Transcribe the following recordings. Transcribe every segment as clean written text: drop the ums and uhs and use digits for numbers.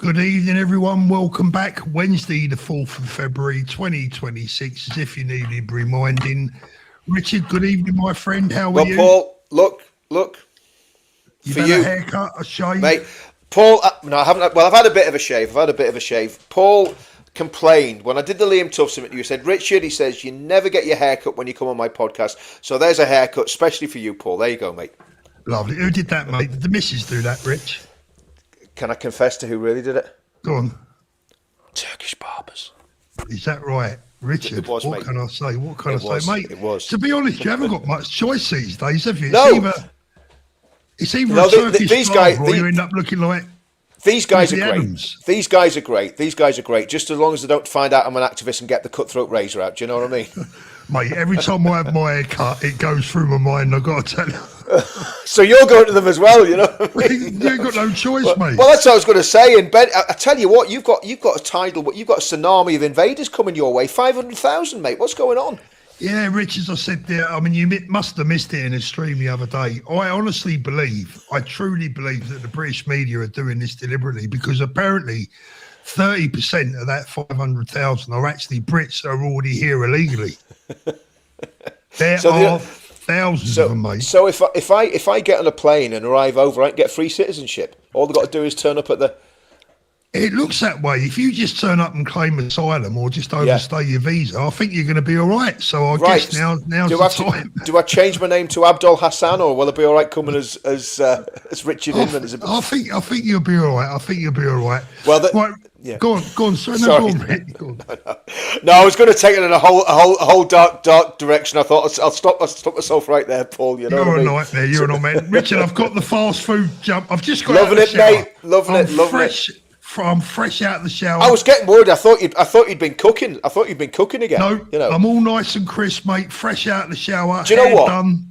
Good evening, everyone. Welcome back. Wednesday, the 4th of February, 2026. As if you needed reminding. Richard, good evening, my friend. How are you? Paul, look. You've had a haircut, a shave? Mate, Paul, no, I haven't. Well, I've had a bit of a shave. Paul complained when I did the Liam Tuffs interview. He said, Richard, he says, you never get your haircut when you come on my podcast. So there's a haircut, especially for you, Paul. There you go, mate. Lovely. Who did that, mate? Did the missus do that, Rich? Can I confess to who really did it? Go on. Turkish barbers. Is that right? Richard, it was, what mate. can I say? What can I say, mate? It was. To be honest, you haven't got much choice these days, have you? No. It's either a Turkish barber or you end up looking like... These guys are great. Adams. These guys are great. Just as long as they don't find out I'm an activist and get the cutthroat razor out. Do you know what I mean? Mate, every time I have my hair cut, it goes through my mind. I've got to tell you. So you're going to them as well, you know what I mean? You ain't got no choice, mate. Well, that's what I was going to say. And Ben, I tell you what, you've got a tidal, you've got a tsunami of invaders coming your way. 500,000, mate. What's going on? Yeah, Rich, as I said there, I mean, you must have missed it in a stream the other day. I truly believe that the British media are doing this deliberately because apparently 30% of that 500,000 are actually Brits that are already here illegally. There are thousands of them, mate. So if I get on a plane and arrive over, I can get free citizenship. All they've got to do is turn up at the... It looks that way. If you just turn up and claim asylum or just overstay your visa, I think you're going to be all right. So I guess now's the time. Do I change my name to Abdul Hassan, or will I be all right coming as Richard Inman? I think you'll be all right. Well, right, go on. Sorry. Go on. No, I was going to take it in a whole dark direction. I thought I'll stop myself right there, Paul. You know you're what I mean? A nightmare. You're a nightmare, Richard. I've got the fast food jump. I've just got loving it, mate. Loving it. I'm fresh out of the shower. I was getting worried. I thought you'd been cooking. I thought you'd been cooking again. No, you know. I'm all nice and crisp, mate. Fresh out of the shower. Do you know what? Done.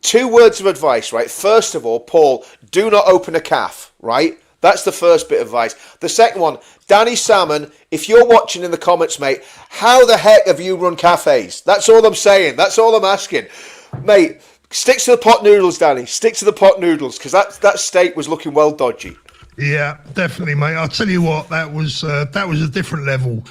2 words of advice, right? First of all, Paul, do not open a calf, right? That's the first bit of advice. The second one, Danny Salmon, if you're watching in the comments, mate, how the heck have you run cafes? That's all I'm saying. That's all I'm asking. Mate, stick to the pot noodles, Danny. Stick to the pot noodles, because that steak was looking well dodgy. Yeah, definitely, mate. I'll tell you what, that was a different level.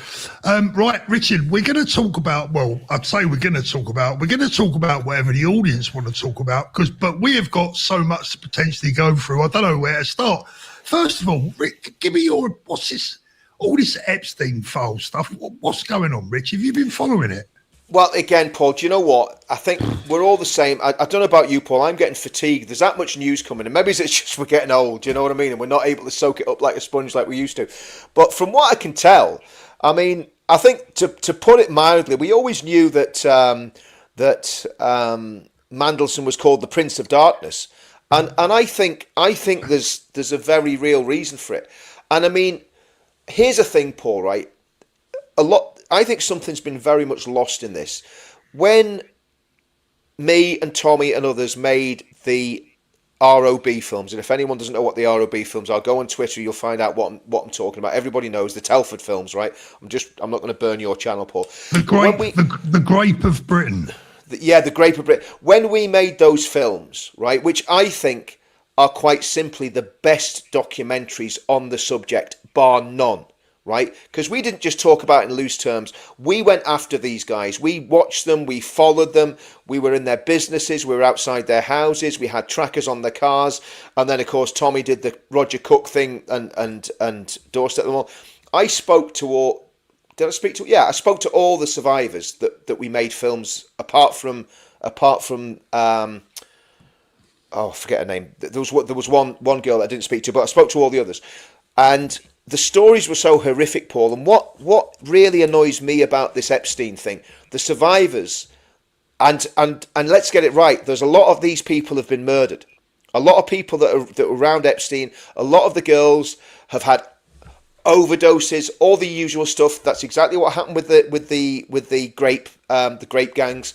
Right, Richard, we're going to talk about, we're going to talk about whatever the audience want to talk about, but we have got so much to potentially go through. I don't know where to start. First of all, Rick, give me all this Epstein file stuff. What's going on, Rich? Have you been following it? Well, again, Paul, do you know what? I think we're all the same. I don't know about you, Paul. I'm getting fatigued. There's that much news coming, and maybe it's just we're getting old, do you know what I mean? And we're not able to soak it up like a sponge like we used to. But from what I can tell, I mean, I think to put it mildly, we always knew that Mandelson was called the Prince of Darkness, and I think there's a very real reason for it. And I mean, here's the thing, Paul. Right, I think something's been very much lost in this. When me and Tommy and others made the ROB films, and if anyone doesn't know what the ROB films are, go on Twitter, you'll find out what I'm talking about. Everybody knows the Telford films, right? I'm not going to burn your channel, Paul. The Grape of Britain. The Grape of Britain. When we made those films, right, which I think are quite simply the best documentaries on the subject, bar none. Right? Because we didn't just talk about it in loose terms. We went after these guys. We watched them. We followed them. We were in their businesses. We were outside their houses. We had trackers on their cars. And then, of course, Tommy did the Roger Cook thing and doorstep them all. I spoke to all... Did I speak to... Yeah, I spoke to all the survivors that we made films apart from I forget her name. There was one girl that I didn't speak to, but I spoke to all the others. And... the stories were so horrific, Paul, and what really annoys me about this Epstein thing, the survivors, and let's get it right, there's a lot of these people have been murdered. A lot of people that are around Epstein, a lot of the girls have had overdoses, all the usual stuff. That's exactly what happened with the grape gangs.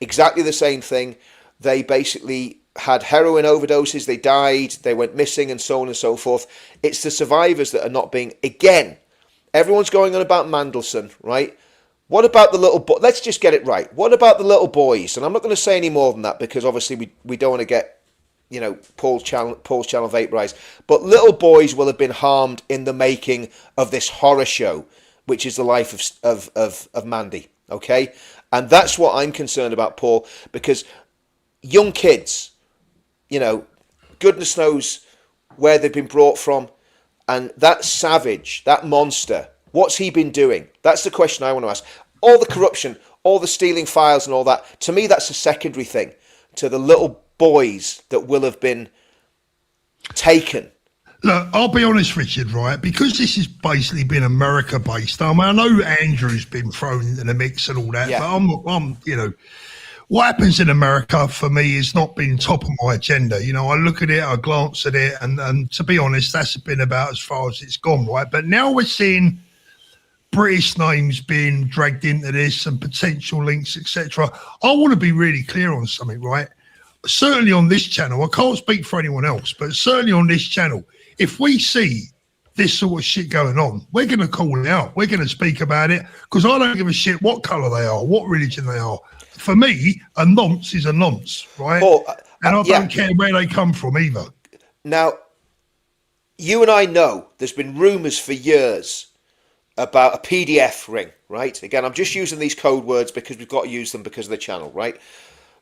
Exactly the same thing. They basically had heroin overdoses, they died, they went missing, and so on and so forth. It's the survivors that are not being... Again, everyone's going on about Mandelson, right? What about the little... Let's just get it right. What about the little boys? And I'm not going to say any more than that because obviously we don't want to get, Paul's channel vaporized. But little boys will have been harmed in the making of this horror show, which is the life of Mandy. Okay, and that's what I'm concerned about, Paul, because young kids, goodness knows where they've been brought from, and that savage, that monster, what's he been doing? That's the question I want to ask. All the corruption, all the stealing files and all that, to me that's a secondary thing to the little boys that will have been taken. Look, I'll be honest, Richard, right? Because this has basically been America-based. I mean, I know Andrew's been thrown into the mix and all that, Yeah. but I'm, what happens in America for me has not been top of my agenda. I look at it, I glance at it, and to be honest, that's been about as far as it's gone, right? But now we're seeing British names being dragged into this and potential links, etc. I want to be really clear on something, right? Certainly on this channel, I can't speak for anyone else, but certainly on this channel, if we see this sort of shit going on, we're going to call it out. We're going to speak about it, because I don't give a shit what colour they are, what religion they are. For me, a nonce is a nonce, right? Paul, and I don't care where they come from either. Now, you and I know there's been rumours for years about a PDF ring, right? Again, I'm just using these code words because we've got to use them because of the channel, right?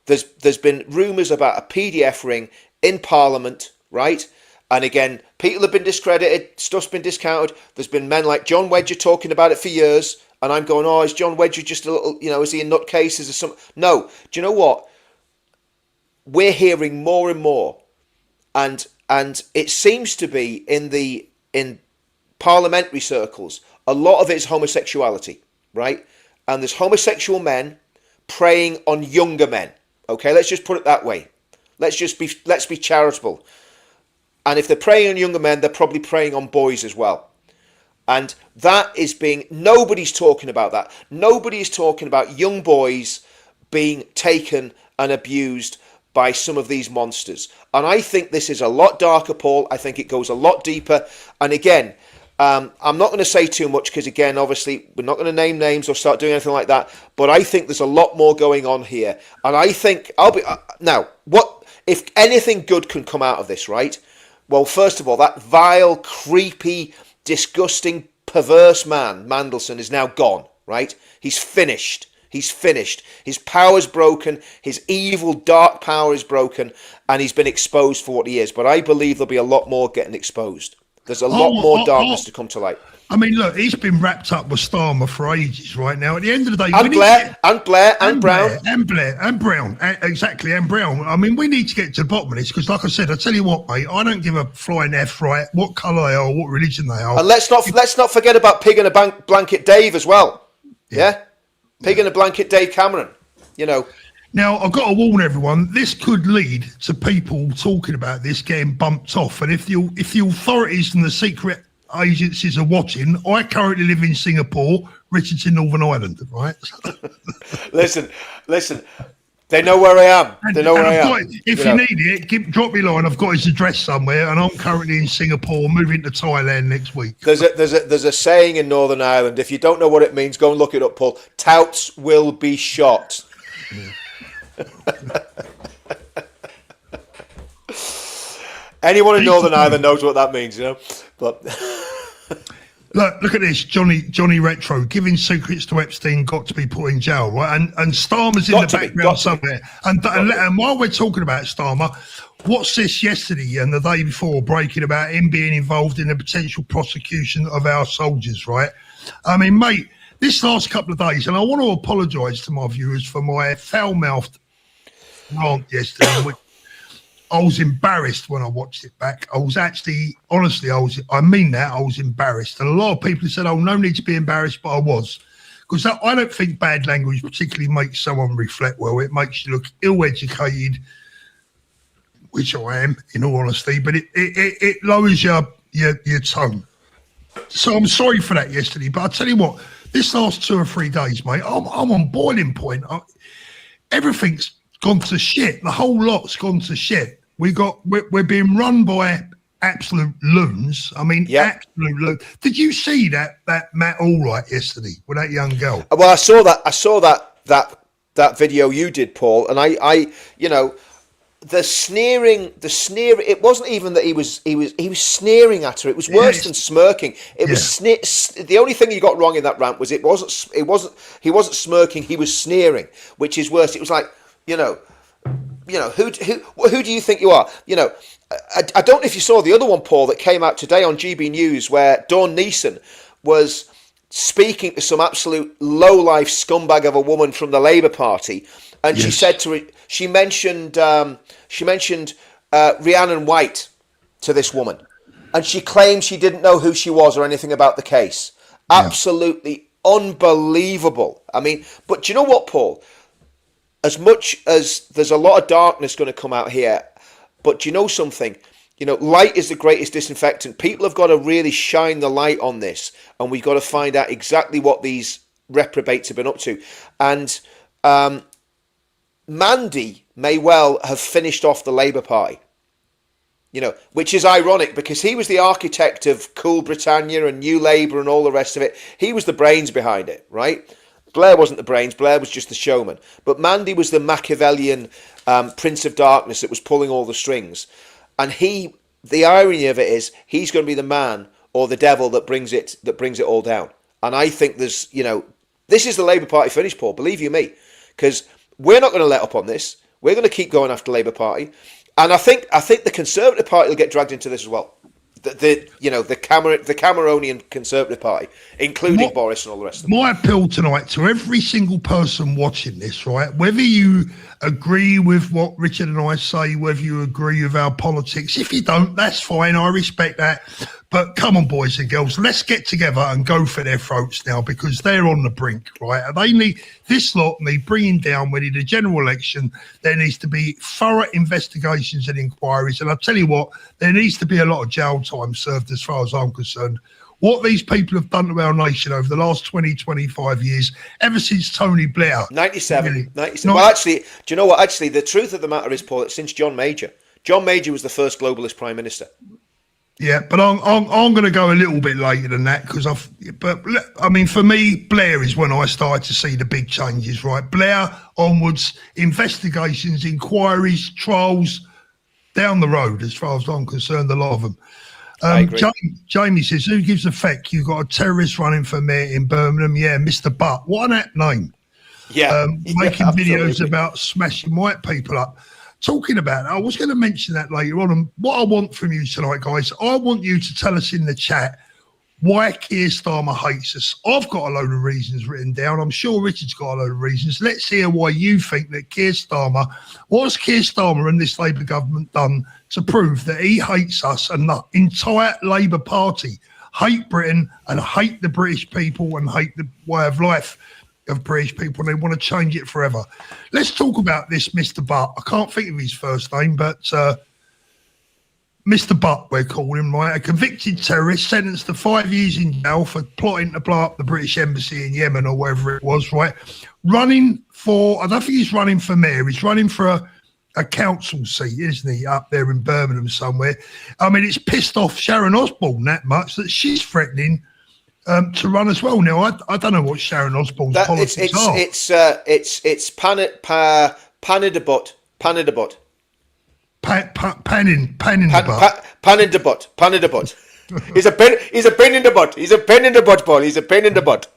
There's been rumours about a PDF ring in Parliament, right? And again, people have been discredited, stuff's been discounted. There's been men like John Wedger talking about it for years, and I'm going, oh, is John Wedger just a little, is he in nutcases or something? No. Do you know what? We're hearing more and more, and it seems to be in parliamentary circles, a lot of it is homosexuality, right? And there's homosexual men preying on younger men. Okay, let's just put it that way. Let's be charitable. And if they're preying on younger men, they're probably preying on boys as well. And that is nobody's talking about that. Nobody is talking about young boys being taken and abused by some of these monsters. And I think this is a lot darker, Paul. I think it goes a lot deeper. And again, I'm not going to say too much because, again, obviously, we're not going to name names or start doing anything like that. But I think there's a lot more going on here. And I think now, what if anything good can come out of this, right? Well, first of all, that vile, creepy, disgusting, perverse man, Mandelson, is now gone, right? He's finished. He's finished. His power's broken. His evil, dark power is broken. And he's been exposed for what he is. But I believe there'll be a lot more getting exposed. There's a lot more darkness to come to light. I mean, look, he's been wrapped up with STARMER for ages right now. At the end of the day... And Brown. Exactly, and Brown. I mean, we need to get to the bottom of this because, like I said, I tell you what, mate, I don't give a flying F, right, what colour they are, what religion they are. And let's not forget about Pig in a Blanket Dave as well. Yeah? Pig in a Blanket Dave Cameron, Now, I've got to warn everyone, this could lead to people talking about this getting bumped off. And if the authorities and the secret agencies are watching, I currently live in Singapore, Richard's in Northern Ireland, right? Listen, they know where I am. They know where I am. If you need it, drop me a line. I've got his address somewhere, and I'm currently in Singapore, moving to Thailand next week. There's a saying in Northern Ireland. If you don't know what it means, go and look it up, Paul. Touts will be shot. Anyone in Northern Ireland knows what that means, But look at this, Johnny Retro giving secrets to Epstein got to be put in jail, right? And Starmer's in the background somewhere. And while we're talking about Starmer, what's this yesterday and the day before breaking about him being involved in a potential prosecution of our soldiers, right? I mean, mate, this last couple of days, and I want to apologise to my viewers for my foul-mouthed rant yesterday. I was embarrassed when I watched it back. I was actually, honestly, I was embarrassed. And a lot of people said, oh, no need to be embarrassed, but I was. Because I don't think bad language particularly makes someone reflect well. It makes you look ill-educated, which I am, in all honesty, but it lowers your tone. So I'm sorry for that yesterday, but I'll tell you what, this last 2 or 3 days, mate, I'm on boiling point. Everything's gone to shit. The whole lot's gone to shit. We're being run by absolute loons. I mean, absolute loons. Did you see that Matt Allwright yesterday with that young girl? Well, I saw that video you did, Paul, and I the sneering, it wasn't even that he was sneering at her. It was worse than smirking. It was the only thing he got wrong in that rant was he wasn't smirking, he was sneering, which is worse. It was like, who do you think you are? I don't know if you saw the other one, Paul, that came out today on GB News, where Dawn Neeson was speaking to some absolute low-life scumbag of a woman from the Labour Party, and she said to her, she mentioned Rhiannon White to this woman, and she claimed she didn't know who she was or anything about the case. Absolutely unbelievable. I mean, but do you know what, Paul? As much as there's a lot of darkness going to come out here, but do you know something? Light is the greatest disinfectant. People have got to really shine the light on this, and we've got to find out exactly what these reprobates have been up to. And Mandy may well have finished off the Labour Party, which is ironic because he was the architect of Cool Britannia and New Labour and all the rest of it. He was the brains behind it, right? Blair wasn't the brains. Blair was just the showman. But Mandy was the Machiavellian Prince of Darkness that was pulling all the strings. And the irony of it is, he's going to be the man or the devil that brings it all down. And I think there's, this is the Labour Party finish, Paul. Believe you me, because we're not going to let up on this. We're going to keep going after Labour Party, and I think the Conservative Party will get dragged into this as well. The Cameronian Conservative Party, including Boris and all the rest of them. My appeal tonight to every single person watching this, right, whether you agree with what Richard and I say, whether you agree with our politics, if you don't, that's fine, I respect that. But come on, boys and girls, let's get together and go for their throats now, because they're on the brink, right? This lot need bringing down. We need a general election. There needs to be thorough investigations and inquiries. And I'll tell you what, there needs to be a lot of jail time served as far as I'm concerned. What these people have done to our nation over the last 20, 25 years, ever since Tony Blair. 97. Really, 97. Well, actually, do you know what? Actually, the truth of the matter is, Paul, it's since John Major. John Major was the first globalist prime minister. Yeah, but I'm going to go a little bit later than that for me, Blair is when I started to see the big changes, right? Blair onwards, investigations, inquiries, trials, down the road, as far as I'm concerned, a lot of them. I agree. Jamie says, who gives a feck? You've got a terrorist running for mayor in Birmingham. Yeah, Mr. Butt. What an apt name. Yeah. Making videos about smashing white people up. Talking about it, I was going to mention that later on. And what I want from you tonight, guys, I want you to tell us in the chat why Keir Starmer hates us. I've got a load of reasons written down. I'm sure Richard's got a load of reasons. Let's hear why you think that what has Keir Starmer and this Labour government done to prove that he hates us and the entire Labour Party hate Britain and hate the British people and hate the way of life of British people, and they want to change it forever. Let's talk about this Mr. Butt. I can't think of his first name, but Mr. Butt, we're calling him, right? A convicted terrorist sentenced to 5 years in jail for plotting to blow up the British embassy in Yemen or wherever it was, right? Running for, I don't think he's running for mayor, he's running for a council seat, isn't he, up there in Birmingham somewhere. I mean, it's pissed off Sharon Osbourne that much that she's threatening to run as well. Now, I don't know what Sharon Osbourne's politics are. It's pan in the butt. Pan in the butt. Pan in the butt. He's a pain in the butt. He's a pain in the butt, Paul. He's a pain in the butt.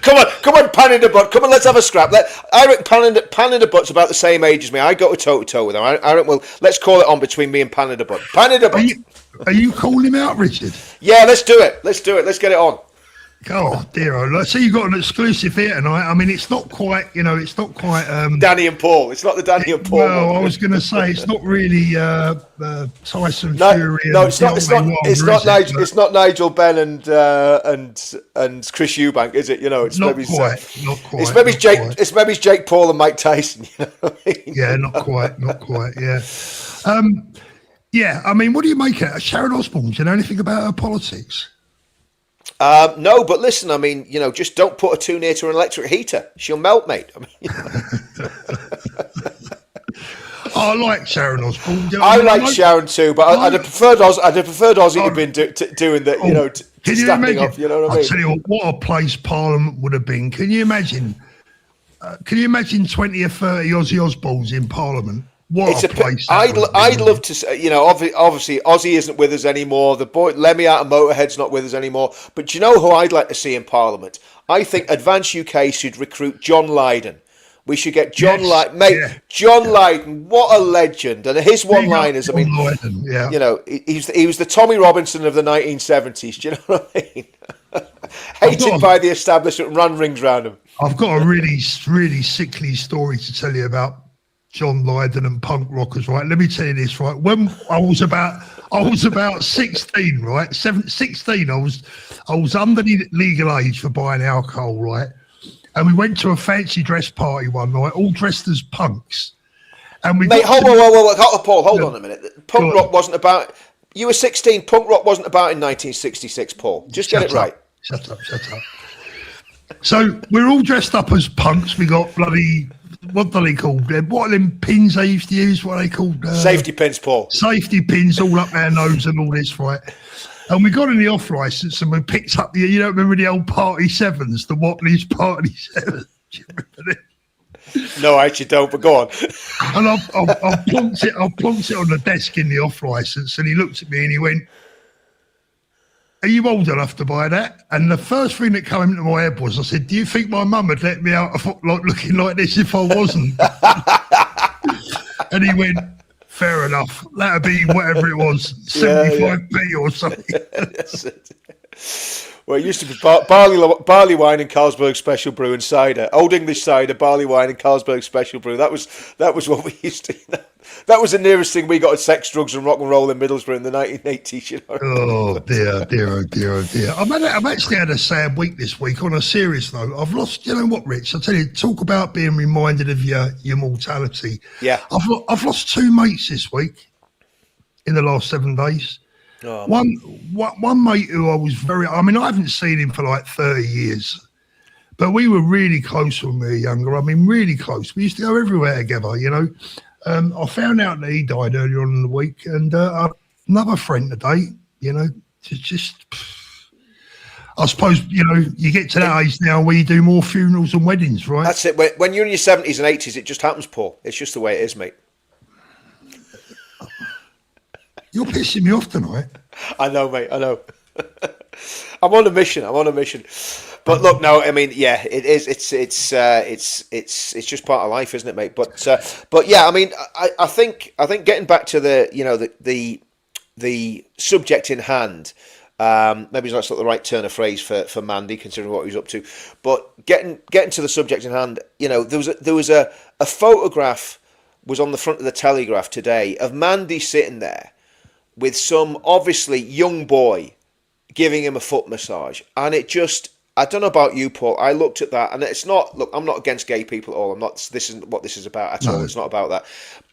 Come on, pan in the butt. Come on, let's have a scrap. I reckon pan in the butt's about the same age as me. I go toe to toe with him. I reckon, well, let's call it on between me and pan in the butt. Pan in the butt. Are you calling him out, Richard? Yeah, let's do it. Let's get it on. Oh dear! I see you've got an exclusive here tonight. I mean, it's not quite, Danny and Paul. It's not the Danny and Paul. Well, I was going to say it's not really Tyson Fury. No, it's not. It's not Nigel Benn and Chris Eubank, is it? It's not maybe quite. It's maybe Jake Paul and Mike Tyson. You know what I mean? Yeah, not quite. Yeah. Yeah. I mean, what do you make of Sharon Osbourne? Do you know anything about her politics? No, but listen, I mean, just don't put her too near to an electric heater. She'll melt, mate. I mean, I like Sharon Osbourne. I like Sharon too, but I'd have preferred Ozzy to have been doing that, standing up. You know what I mean? I'll tell you what a place Parliament would have been. Can you imagine? 20 or 30 Ozzy Osbournes in Parliament? What It's a place that I'd would have I'd been. love to say, obviously Ozzy isn't with us anymore. The boy Lemmy out of Motorhead's not with us anymore. But do you know who I'd like to see in Parliament? I think Advance UK should recruit John Lydon. We should get John Yes, Lydon, mate. yeah, John yeah. Lydon, what a legend! And his Big up one-liners. I John mean, Lydon, yeah. he was the Tommy Robinson of the 1970s. Do you know what I mean? I've Hated got by the establishment, run rings round him. I've got a really sickly story to tell you about John Lydon and punk rockers, right? Let me tell you this, right? When I was about 16, right? 16, I was under the legal age for buying alcohol, right? And we went to a fancy dress party one night, all dressed as punks. And we Mate, got Paul, hold Yeah. on a minute. Go Punk on. rock wasn't about. You were 16. Punk rock wasn't about in 1966, Paul. Just get it right. Shut up. So we're all dressed up as punks. We got bloody, what do they call them? What are them pins they used to use? What are they called? Safety pins, Paul. Safety pins all up our nose and all this, right? And we got in the off license and we picked up remember the old Party Sevens, the Watley's Party Sevens? Do you remember them? No, I actually don't, but go on. And I plonked it on the desk in the off license, and he looked at me and he went, "Are you old enough to buy that?" And the first thing that came into my head was, I said, "Do you think my mum would let me out of like looking like this if I wasn't?" And he went, "Fair enough. That'd be whatever it was, 75p or something." Well, it used to be barley wine and Carlsberg Special Brew and cider. Old English cider, barley wine and Carlsberg Special Brew. That was what we used to. That was the nearest thing we got to sex, drugs, and rock and roll in Middlesbrough in the 1980s. You know. Oh dear. I've actually had a sad week this week. On a serious note, I've lost. You know what, Rich? I tell you, talk about being reminded of your mortality. Yeah. I've lost two mates this week in the last 7 days. Oh, One mate who I haven't seen him for like 30 years, but we were really close when we were younger. I mean, really close. We used to go everywhere together, you know. I found out that he died earlier on in the week, and another friend today, you know, just I suppose, you know, you get to that age now where you do more funerals and weddings, right? That's it. When you're in your 70s and 80s, it just happens, Paul. It's just the way it is, mate. You're pissing me off tonight. I know, mate. I know. I'm on a mission. But look, no, I mean, yeah, it is. It's just part of life, isn't it, mate? But yeah, I mean, I think getting back to the subject in hand. Maybe that's not the right turn of phrase for Mandy, considering what he was up to. But getting to the subject in hand, you know, there was a photograph was on the front of the Telegraph today of Mandy sitting there with some obviously young boy giving him a foot massage, and it just, I don't know about you, Paul, I looked at that, and it's not, look, I'm not against gay people at all, this isn't what this is about at all, it's not about that,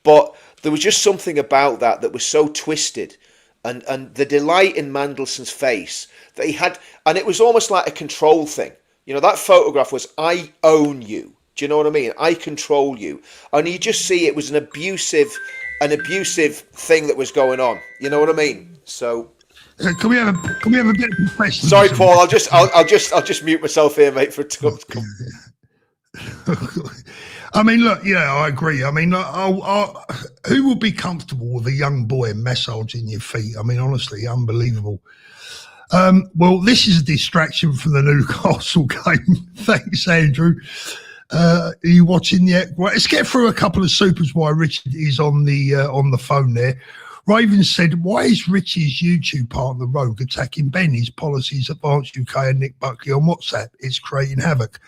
but there was just something about that was so twisted, and the delight in Mandelson's face that he had, and it was almost like a control thing, you know, that photograph was, I own you, do you know what I mean, I control you, and you just see it was an abusive thing that was going on. You know what I mean? So, can we have a bit of professionalism? sorry, Paul. I'll just mute myself here, mate. For I mean, look, yeah, I agree. I mean, who would be comfortable with a young boy massaging your feet? I mean, honestly, unbelievable. Well, this is a distraction from the Newcastle game. Thanks, Andrew. Are you watching yet? Right, let's get through a couple of supers while Richard is on the phone there. Raven said, "Why is Richie's YouTube partner Rogue attacking Ben? His policies Advance UK and Nick Buckley on WhatsApp. It's creating havoc."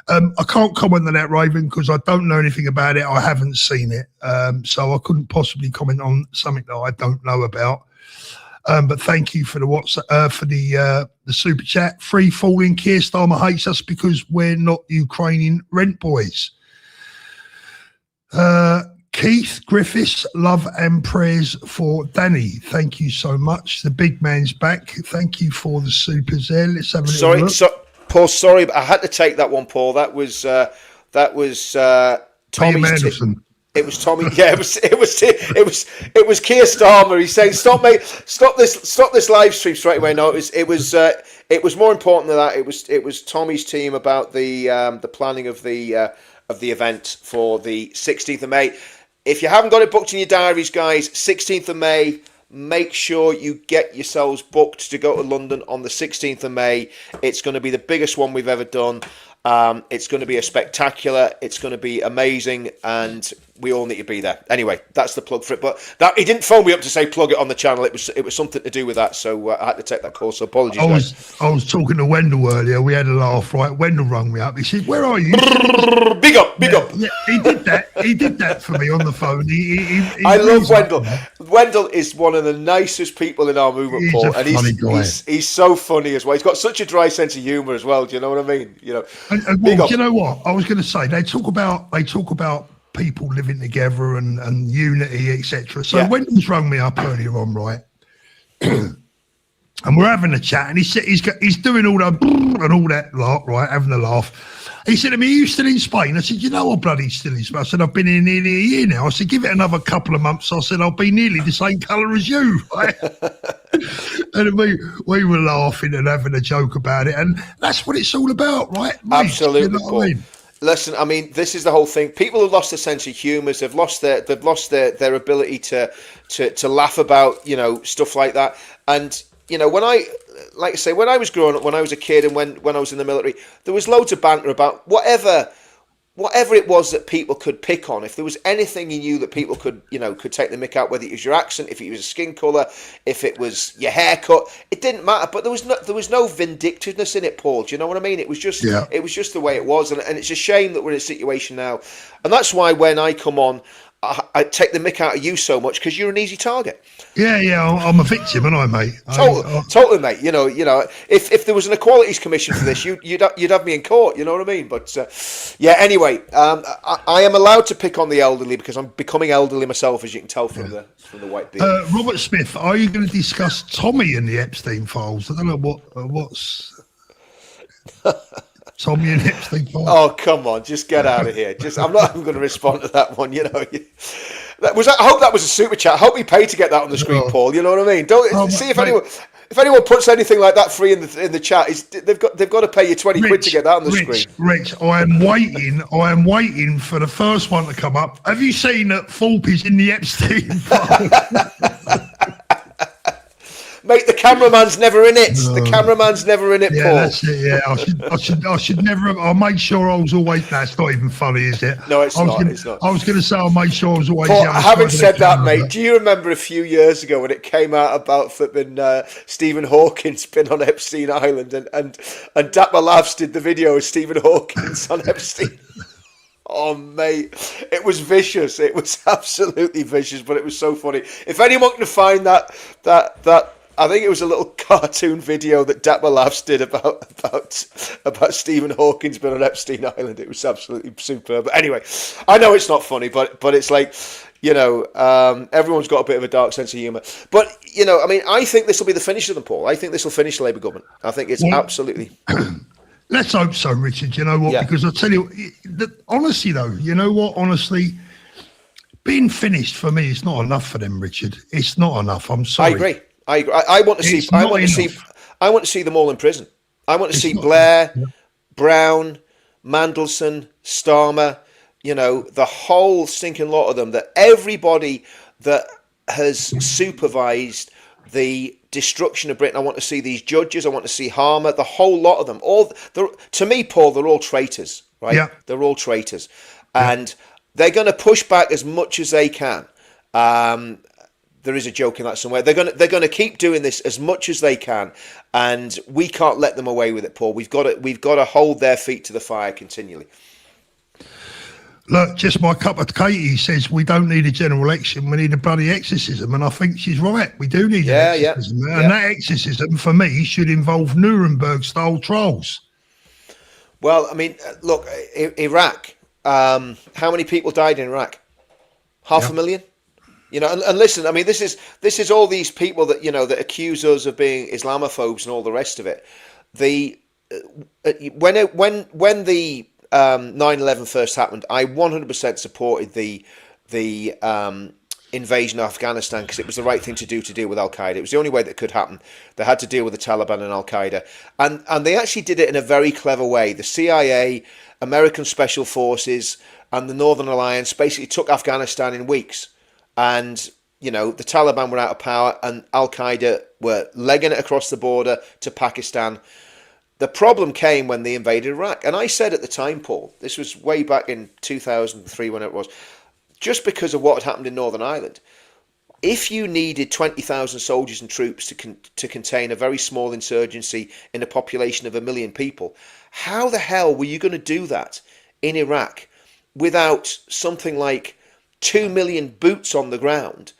I can't comment on that, Raven, because I don't know anything about it. I haven't seen it, so I couldn't possibly comment on something that I don't know about. But thank you for the WhatsApp, for the super chat. Free falling. Keir Starmer hates us because we're not Ukrainian rent boys. Keith Griffiths, love and prayers for Danny. Thank you so much. The big man's back. Thank you for the supers there. Let's have a little look. Paul. Sorry, but I had to take that one, Paul. That was Tommy's Anderson. It was Tommy. Yeah, it was Keir Starmer. He's saying, "Stop, mate! Stop this live stream straight away." No, it was more important than that. It was Tommy's team about the planning of the event for the 16th of May. if you haven't got it booked in your diaries, guys, 16th of May, make sure you get yourselves booked to go to London on the 16th of May. It's going to be the biggest one we've ever done. It's going to be a spectacular. It's going to be amazing, and we all need to be there. Anyway, that's the plug for it. But that he didn't phone me up to say plug it on the channel. It was something to do with that, so I had to take that call. So apologies. I was talking to Wendell earlier. We had a laugh. Right, Wendell rang me up. He said, "Where are you?" Big up. Yeah, he did that. He did that for me on the phone. I love Wendell. Wendell is one of the nicest people in our movement, Paul, and he's so funny as well. He's got such a dry sense of humour as well. Do you know what I mean? You know. Well, you know what I was going to say? They talk about people living together and unity, etc. So Wendell's rung me up earlier on, right? And we're having a chat, and he's doing all that and all that lot, right? Having a laugh. He said to me, "Are you still in Spain?" I said, "You know, I'm bloody still in Spain." I said, "I've been here nearly a year now." I said, "Give it another couple of months." I said, "I'll be nearly the same colour as you." Right? And we were laughing and having a joke about it, and that's what it's all about, right? Mate, absolutely, you know Paul. I mean? Listen, I mean, this is the whole thing. People have lost their sense of humour. They've lost their ability to laugh about, you know, stuff like that. And you know, when I was growing up, when I was a kid, and when I was in the military, there was loads of banter about whatever it was that people could pick on. If there was anything you knew that people could take the mick out, whether it was your accent, if it was a skin colour, if it was your haircut, it didn't matter. But there was no vindictiveness in it, Paul. Do you know what I mean? It was just the way it was, and it's a shame that we're in a situation now, and that's why when I come on, I take the mick out of you so much because you're an easy target. Yeah, I'm a victim, aren't I, mate? Totally, mate. You know, if there was an equalities commission for this, you'd have me in court. You know what I mean? But anyway, I am allowed to pick on the elderly because I'm becoming elderly myself, as you can tell from the white beard. Robert Smith, are you going to discuss Tommy and the Epstein files? I don't know what's. Tommy and Epstein files. Oh, come on, just get out of here. I'm not even going to respond to that one. You know, I hope that was a super chat. I hope he paid to get that on the screen, Paul. You know what I mean? Don't see if anyone puts anything like that free in the chat. They've got to pay you 20 quid to get that on the screen. Rich, I am waiting for the first one to come up. Have you seen that Thorpe is in the Epstein file? Mate, the cameraman's never in it. The cameraman's never in it, yeah, Paul. That's it, yeah. I should never have. I made sure I was always. That's not even funny, is it? No, it's not. It's not. I was going to say I made sure I was always. Paul, having said that, mate, do you remember a few years ago when it came out about flipping Stephen Hawkins been on Epstein Island and Dapper Labs did the video of Stephen Hawkins on Epstein? Oh, mate, it was vicious. It was absolutely vicious, but it was so funny. If anyone can find that. I think it was a little cartoon video that Dapper Laughs did about Stephen Hawkins being on Epstein Island. It was absolutely superb. But anyway, I know it's not funny, but it's like, you know, everyone's got a bit of a dark sense of humour. But, you know, I mean, I think this will be the finish of them, Paul. I think this will finish the Labour government. I think it's absolutely... Let's hope so, Richard. You know what? Yeah. Because I tell you, honestly, though, you know what? Honestly, being finished for me is not enough for them, Richard. It's not enough. I'm sorry. I agree. I want to see. I want to see them all in prison. I want to see Blair, Brown, Mandelson, Starmer. You know, the whole stinking lot of them. That everybody that has supervised the destruction of Britain. I want to see these judges. I want to see Harmer. The whole lot of them. To me, Paul, they're all traitors. Right? Yeah. They're all traitors, and they're going to push back as much as they can. There is a joke in that somewhere. They're going to keep doing this as much as they can, and we can't let them away with it, Paul. We've got to hold their feet to the fire continually. Look, just my cup of Katie says we don't need a general election. We need a bloody exorcism, and I think she's right. We do need an exorcism, and that exorcism for me should involve Nuremberg-style trials. Well, I mean, look, Iraq. How many people died in Iraq? 500,000. You know, and listen, I mean, this is all these people that, you know, that accuse us of being Islamophobes and all the rest of it. When the 9/11 first happened, I 100% supported the invasion of Afghanistan because it was the right thing to do to deal with Al Qaeda. It was the only way that could happen. They had to deal with the Taliban and Al Qaeda, and they actually did it in a very clever way. The CIA, American Special Forces, and the Northern Alliance basically took Afghanistan in weeks. And, you know, the Taliban were out of power and Al-Qaeda were legging it across the border to Pakistan. The problem came when they invaded Iraq. And I said at the time, Paul, this was way back in 2003 when it was, just because of what had happened in Northern Ireland, if you needed 20,000 soldiers and troops to contain a very small insurgency in a population of 1 million people, how the hell were you going to do that in Iraq without something like 2 million boots on the ground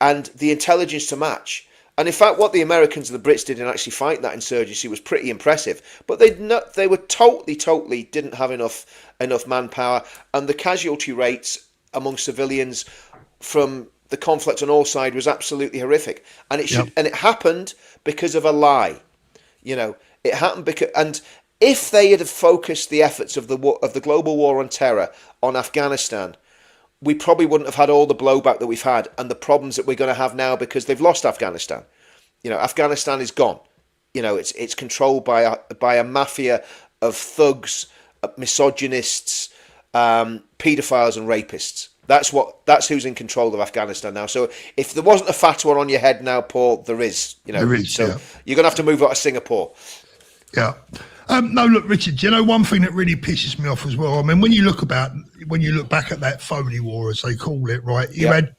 and the intelligence to match? And in fact, what the Americans and the Brits did in actually fighting that insurgency was pretty impressive. But they were totally didn't have enough manpower, and the casualty rates among civilians from the conflict on all sides was absolutely horrific. And it happened because of a lie. You know, it happened because, and if they had focused the efforts of the global war on terror on Afghanistan, we probably wouldn't have had all the blowback that we've had and the problems that we're going to have now because they've lost Afghanistan. You know, Afghanistan is gone. You know, it's controlled by a mafia of thugs, misogynists, paedophiles and rapists. That's who's in control of Afghanistan now. So if there wasn't a fatwa on your head now, Paul, there is. You know, there is, so you're going to have to move out of Singapore. Yeah. No, look, Richard, do you know one thing that really pisses me off as well? I mean, when you look back at that phony war, as they call it, right? You had,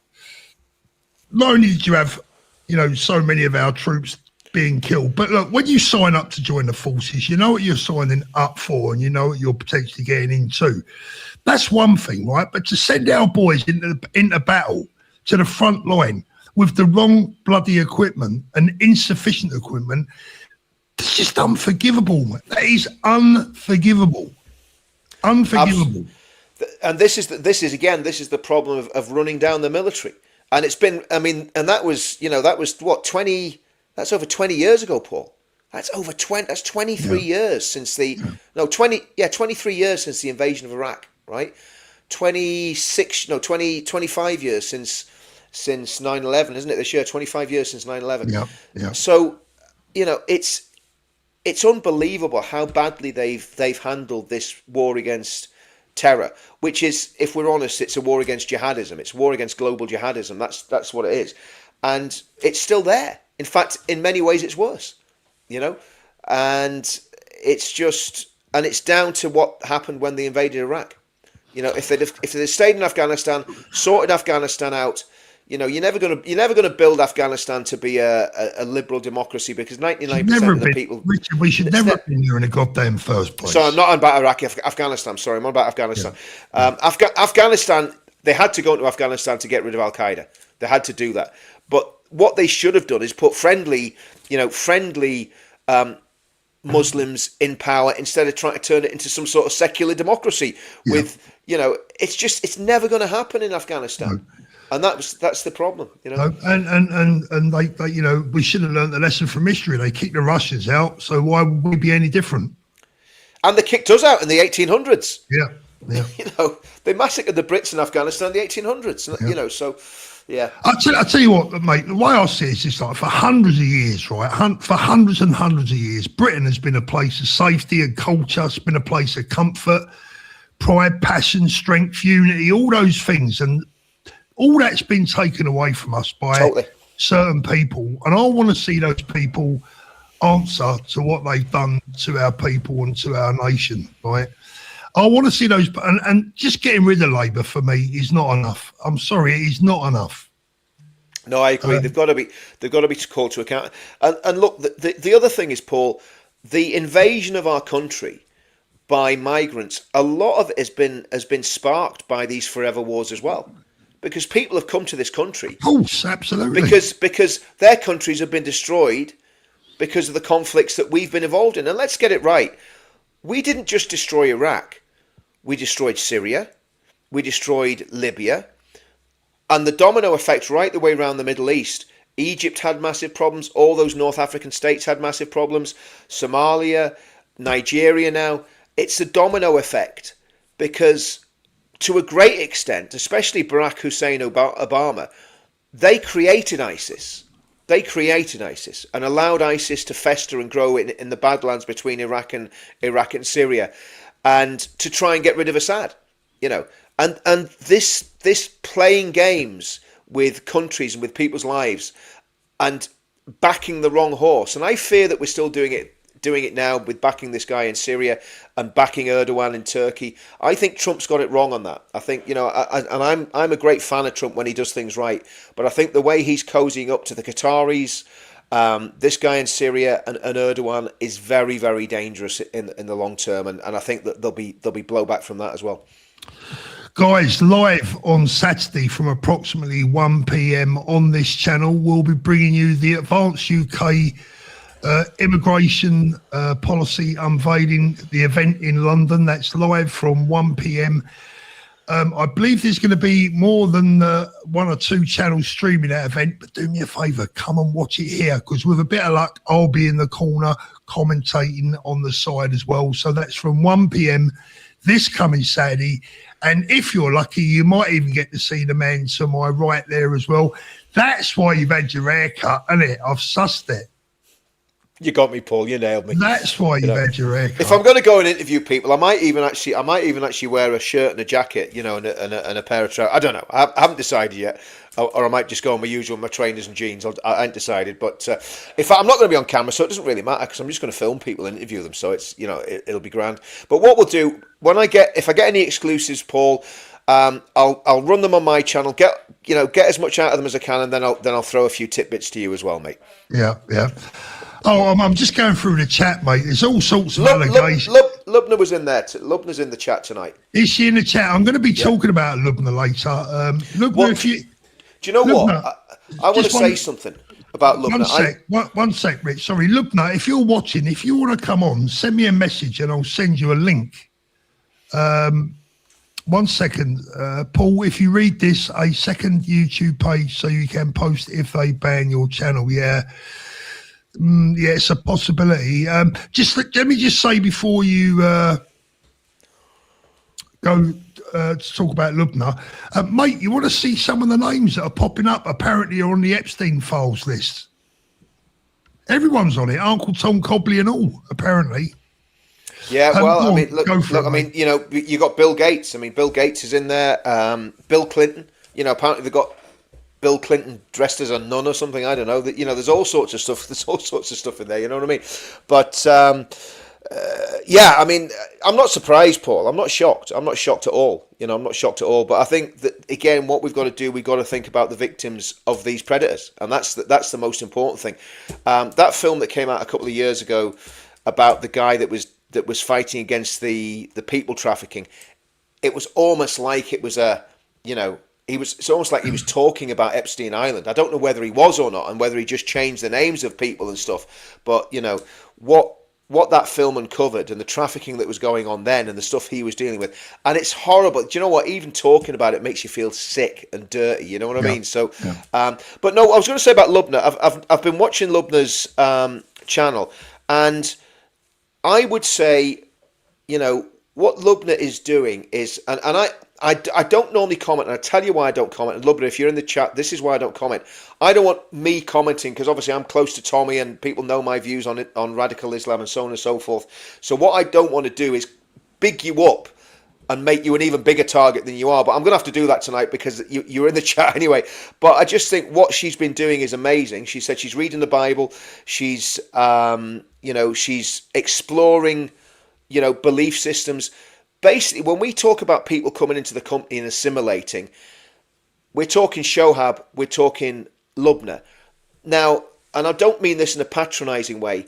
not only did you have, you know, so many of our troops being killed, but look, when you sign up to join the forces, you know what you're signing up for and you know what you're potentially getting into. That's one thing, right? But to send our boys into battle to the front line with the wrong bloody equipment and insufficient equipment, it's just unforgivable. That is unforgivable. Unforgivable. And this is the problem of running down the military. And it's been, I mean, and that was what, 20, that's over 20 years ago, Paul. That's 23 years since 23 years since the invasion of Iraq, right? 25 years since 9/11, isn't it? This year, 25 years since 9/11. Yeah. So, you know, it's unbelievable how badly they've handled this war against terror, which is, if we're honest, it's a war against jihadism. It's a war against global jihadism. That's what it is. And it's still there. In fact, in many ways, it's worse, you know, and it's down to what happened when they invaded Iraq. You know, if they'd stayed in Afghanistan, sorted Afghanistan out, you know, you're never going to build Afghanistan to be a liberal democracy because 99% of the people. Richard, we should never have been there in the goddamn first place. So I'm not about Iraq, Afghanistan. Sorry, I'm on about Afghanistan. Yeah. Afghanistan. They had to go into Afghanistan to get rid of Al Qaeda. They had to do that. But what they should have done is put friendly Muslims in power instead of trying to turn it into some sort of secular democracy. With, you know, it's never going to happen in Afghanistan. No. And that's the problem, you know. And they you know, we should have learned the lesson from history. They kicked the Russians out, so why would we be any different? And they kicked us out in the 1800s. Yeah. You know, they massacred the Brits in Afghanistan in the 1800s. You know, so yeah. I'll tell you what, mate. The way I see it is just like for hundreds of years, right? For hundreds and hundreds of years, Britain has been a place of safety and culture. It's been a place of comfort, pride, passion, strength, unity, all those things, and all that's been taken away from us by certain people. And I want to see those people answer to what they've done to our people and to our nation, right? I want to see those, and just getting rid of Labour for me is not enough. I'm sorry, it is not enough. No, I agree. They've got to be called to account. And look, the other thing is, Paul, the invasion of our country by migrants, a lot of it has been sparked by these forever wars as well. Because people have come to this country. Of course, absolutely. Because their countries have been destroyed because of the conflicts that we've been involved in. And let's get it right. We didn't just destroy Iraq. We destroyed Syria. We destroyed Libya. And the domino effect right the way around the Middle East. Egypt had massive problems. All those North African states had massive problems. Somalia, Nigeria now. It's a domino effect because, to a great extent, especially Barack Hussein Obama, they created ISIS. They created ISIS and allowed ISIS to fester and grow in the Badlands between Iraq and Syria, and to try and get rid of Assad, you know. And this playing games with countries and with people's lives and backing the wrong horse. And I fear that we're still doing it now with backing this guy in Syria and backing Erdogan in Turkey. I think Trump's got it wrong on that. I think, and I'm a great fan of Trump when he does things right, but I think the way he's cozying up to the Qataris, this guy in Syria and Erdogan is very, very dangerous in the long term, and I think that there'll be blowback from that as well. Guys, live on Saturday from approximately 1 p.m. on this channel, we'll be bringing you the Advanced UK immigration policy unveiling, the event in London. That's live from 1 p.m. I believe there's going to be more than one or two channels streaming that event, but do me a favour, come and watch it here, because with a bit of luck, I'll be in the corner commentating on the side as well. So that's from 1 p.m. this coming Saturday. And if you're lucky, you might even get to see the man to my right there as well. That's why you've had your hair cut, isn't it? I've sussed it. You got me, Paul. You nailed me. That's why you've had your hair cut. If I'm going to go and interview people, I might even actually wear a shirt and a jacket, and a pair of trousers. I don't know. I haven't decided yet. Or I might just go on my trainers and jeans. I ain't decided. But if I'm not going to be on camera, so it doesn't really matter, because I'm just going to film people and interview them. So it's it'll be grand. But what we'll do if I get any exclusives, Paul, I'll run them on my channel. Get as much out of them as I can, and then I'll throw a few tidbits to you as well, mate. Yeah. Oh, I'm just going through the chat, mate. There's all sorts of allegations. Lubna was in there. Lubna's in the chat tonight. Is she in the chat? I'm going to be talking about Lubna later. Lubna, do you know Lubna, what? I want to say something about Lubna. One sec, Rich. Sorry, Lubna, if you're watching, if you want to come on, send me a message and I'll send you a link. 1 second. Paul, if you read this, a second YouTube page so you can post if they ban your channel. Yeah. Yeah, it's a possibility. Let me just say before you go to talk about Lubna, mate, you want to see some of the names that are popping up apparently are on the Epstein files list. Everyone's on it, Uncle Tom Cobley and all, apparently. Yeah, well, you got Bill Gates. I mean, Bill Gates is in there. Bill Clinton. Apparently they got Bill Clinton dressed as a nun or something. I don't know. That there's all sorts of stuff. There's all sorts of stuff in there. You know what I mean? But I mean, I'm not surprised, Paul. I'm not shocked. I'm not shocked at all. I'm not shocked at all. But I think that again, what we've got to do, we've got to think about the victims of these predators, and that's the most important thing. That film that came out a couple of years ago about the guy that was fighting against the people trafficking. It was almost like it was it's almost like he was talking about Epstein Island. I don't know whether he was or not, and whether he just changed the names of people and stuff. But what that film uncovered, and the trafficking that was going on then, and the stuff he was dealing with, and it's horrible. Do you know what? Even talking about it makes you feel sick and dirty. You know what I mean? So, but no, I was going to say about Lubna. I've been watching Lubna's channel, and I would say, what Lubna is doing is, and I don't normally comment, and I tell you why I don't comment. And Lubna, if you're in the chat, this is why I don't comment. I don't want me commenting, because obviously I'm close to Tommy and people know my views on radical Islam and so on and so forth. So what I don't want to do is big you up and make you an even bigger target than you are. But I'm going to have to do that tonight, because you're in the chat anyway. But I just think what she's been doing is amazing. She said she's reading the Bible. She's, she's exploring, belief systems. Basically, when we talk about people coming into the company and assimilating, we're talking Shohab, we're talking Lubna. Now, and I don't mean this in a patronising way,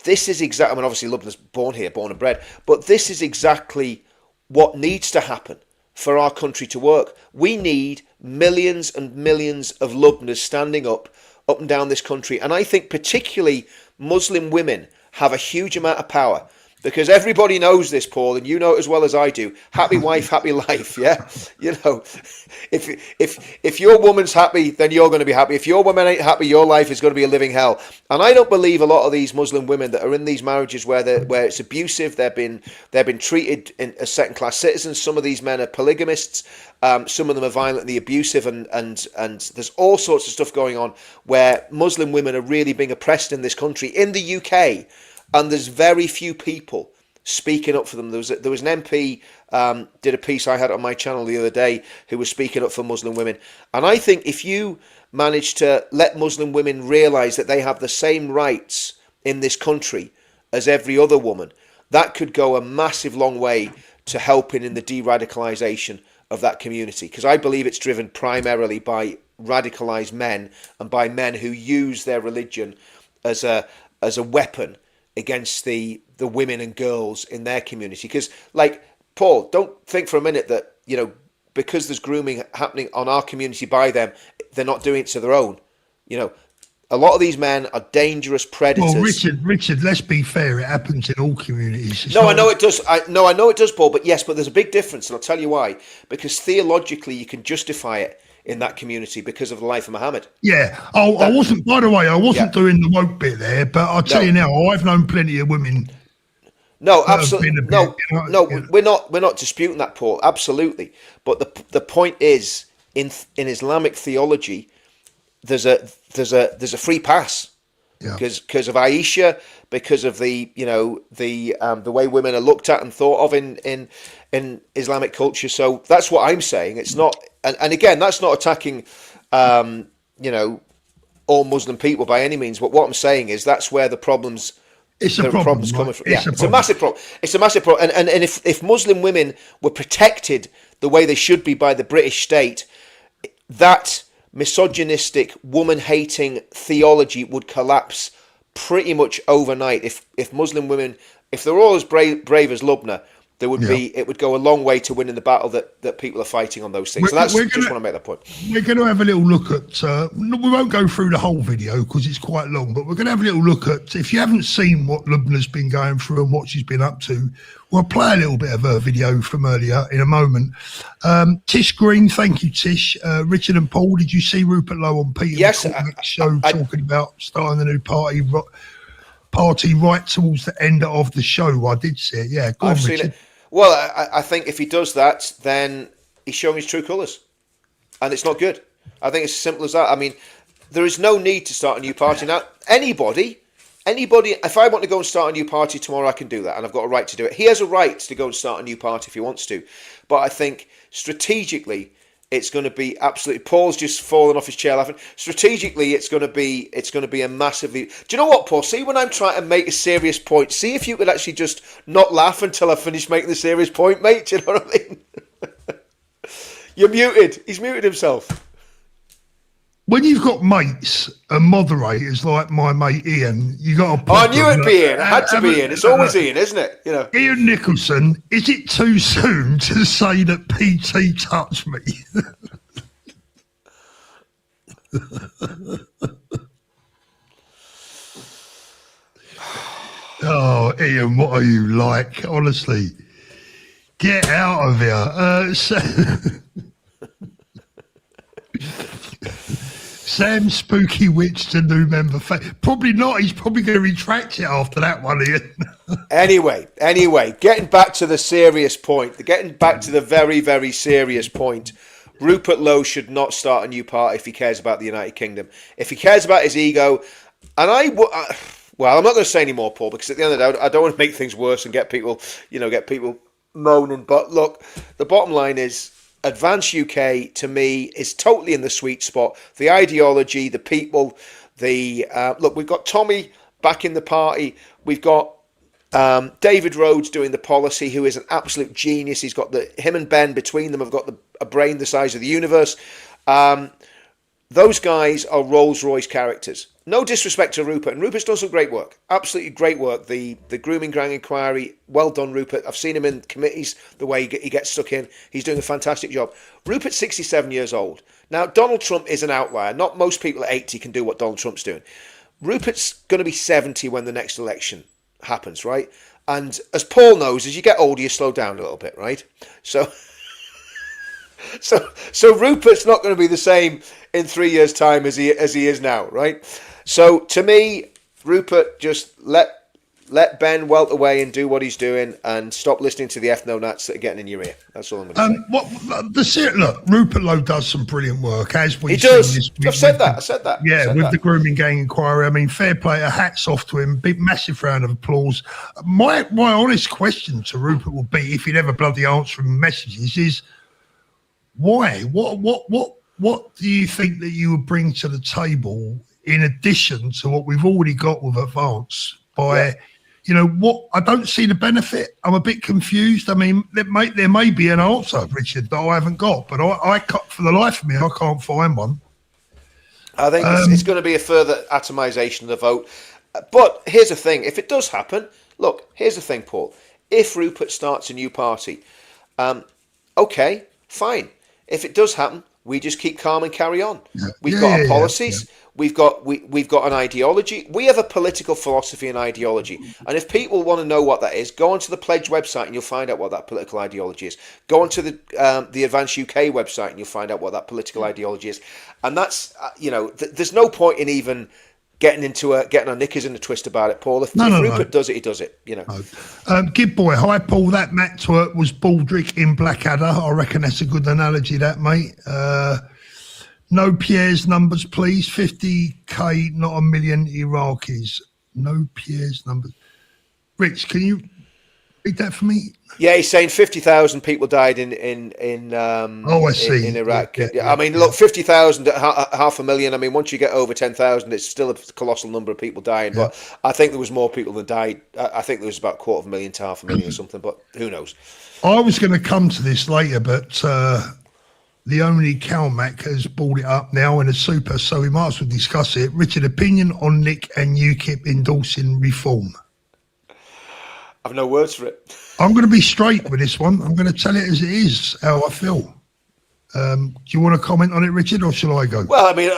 this is exactly, I mean, obviously Lubna's born here, born and bred, but this is exactly what needs to happen for our country to work. We need millions and millions of Lubnas standing up and down this country. And I think particularly Muslim women have a huge amount of power. Because everybody knows this, Paul, and you know it as well as I do. Happy wife, happy life, yeah? If your woman's happy, then you're going to be happy. If your woman ain't happy, your life is going to be a living hell. And I don't believe a lot of these Muslim women that are in these marriages where it's abusive, they've been treated as second-class citizens. Some of these men are polygamists. Some of them are violently abusive, and there's all sorts of stuff going on where Muslim women are really being oppressed in this country, in the UK. And there's very few people speaking up for them. There was an MP did a piece I had on my channel the other day who was speaking up for Muslim women, and I think if you manage to let Muslim women realise that they have the same rights in this country as every other woman, that could go a massive long way to helping in the de-radicalisation of that community, because I believe it's driven primarily by radicalised men and by men who use their religion as a weapon against the women and girls in their community. Because, like, Paul, don't think for a minute that, you know, because there's grooming happening on our community by them, they're not doing it to their own. You know, a lot of these men are dangerous predators. Well, Richard, let's be fair. It happens in all communities. I know it does. I know it does, Paul. But yes, but there's a big difference, and I'll tell you why. Because theologically, you can justify it in that community because of the life of Muhammad. Yeah. I wasn't. By the way, I wasn't doing the woke bit there. But I'll tell you now, I've known plenty of women. No, absolutely. We're not disputing that, Paul. Absolutely. But the point is, in Islamic theology, there's a free pass because of Aisha, because of the way women are looked at and thought of in Islamic culture. So that's what I'm saying. It's not, and again, that's not attacking all Muslim people by any means. But what I'm saying is that's where the problems. It's a problem. Problems coming from. It's a massive problem. It's a massive problem. And if Muslim women were protected the way they should be by the British state, that misogynistic, woman-hating theology would collapse pretty much overnight. If Muslim women, if they're all as brave as Lubna, there would be. It would go a long way to winning the battle that people are fighting on those things. So that's just want to make that point. We're going to have a little look at. We won't go through the whole video because it's quite long, but we're going to have a little look at. If you haven't seen what Lubna's been going through and what she's been up to, we'll play a little bit of her video from earlier in a moment. Tish Green, thank you, Tish. Richard and Paul, did you see Rupert Lowe on Peter McCormack's show talking about starting the new party right towards the end of the show? I did see it. Yeah, go on, I've seen Richard. it. Well, I think if he does that, then he's showing his true colours. And it's not good. I think it's as simple as that. I mean, there is no need to start a new party. Now, anybody, if I want to go and start a new party tomorrow, I can do that. And I've got a right to do it. He has a right to go and start a new party if he wants to. But I think strategically, it's going to be absolutely. Paul's just fallen off his chair laughing. Strategically, it's going to be a massively. Do you know what, Paul? See, when I'm trying to make a serious point, see if you could actually just not laugh until I finish making the serious point, mate. Do you know what I mean? You're muted. He's muted himself. When you've got mates and moderators like my mate Ian, you got to. I knew it'd be Ian. It had to be Ian. It's always Ian, isn't it? You know. Ian Nicholson, is it too soon to say that PT touched me? Oh, Ian, what are you like? Honestly, get out of here. Sam Spooky Witch to new member. Probably not. He's probably going to retract it after that one, Ian. Anyway, getting back to the serious point, getting back to the very, very serious point, Rupert Lowe should not start a new party if he cares about the United Kingdom. If he cares about his ego, and well, I'm not going to say any more, Paul, because at the end of the day, I don't want to make things worse and get people moaning. But look, the bottom line is, Advance UK, to me, is totally in the sweet spot. The ideology, the people, look, we've got Tommy back in the party. We've got David Rhodes doing the policy, who is an absolute genius. He's got him and Ben between them have got a brain the size of the universe. Those guys are Rolls-Royce characters. No disrespect to Rupert, and Rupert's done some great work. Absolutely great work. The grooming gang inquiry, well done, Rupert. I've seen him in committees, the way he gets stuck in. He's doing a fantastic job. Rupert's 67 years old. Now, Donald Trump is an outlier. Not most people at 80 can do what Donald Trump's doing. Rupert's going to be 70 when the next election happens, right? And as Paul knows, as you get older, you slow down a little bit, right? So Rupert's not going to be the same in 3 years' time as he is now, right? So to me, Rupert, just let let Ben welt away and do what he's doing, and stop listening to the ethno-nats that are getting in your ear. That's all I'm going to say. Look, Rupert Lowe does some brilliant work, as He we've does. seen this week. I've said that. I said that. Yeah, I said with that. the Grooming Gang inquiry. I mean, fair play. Hats off to him. Big, massive round of applause. My honest question to Rupert will be, if he'd ever bloody answering messages, is why? What do you think that you would bring to the table in addition to what we've already got with Advance? What I don't see the benefit. I'm a bit confused. I mean, there may be an answer, Richard, that I haven't got, but for the life of me, I can't find one. I think it's going to be a further atomization of the vote. But here's the thing: if it does happen, look, here's the thing, Paul. If Rupert starts a new party, okay, fine. If it does happen, we just keep calm and carry on. We've got our policies. Yeah. We've got an ideology. We have a political philosophy and ideology. And if people want to know what that is, go onto the Pledge website and you'll find out what that political ideology is. Go onto the Advance UK website and you'll find out what that political ideology is. And that's there's no point in even getting our knickers in a twist about it, Paul. If Rupert does it, he does it. Good boy. Hi, Paul. That Matt Twerk was Baldrick in Blackadder. I reckon that's a good analogy, that, mate. No Pierre's numbers, please. 50K, not a million Iraqis. No Pierre's numbers. Rich, can you read that for me? Yeah, he's saying 50,000 people died in I see. In Iraq. Yeah. I mean, look, 50,000, half a million. I mean, once you get over 10,000, it's still a colossal number of people dying. Yeah. But I think there was more people that died. I think there was about 250,000 to 500,000 or something. But who knows? I was going to come to this later, but the only CalMac has brought it up now in a super, so we might as well discuss it. Richard, opinion on Nick and UKIP endorsing reform? I've no words for it. I'm going to be straight with this one. I'm going to tell it as it is, how I feel. Do you want to comment on it, Richard, or shall I go? Well, I mean,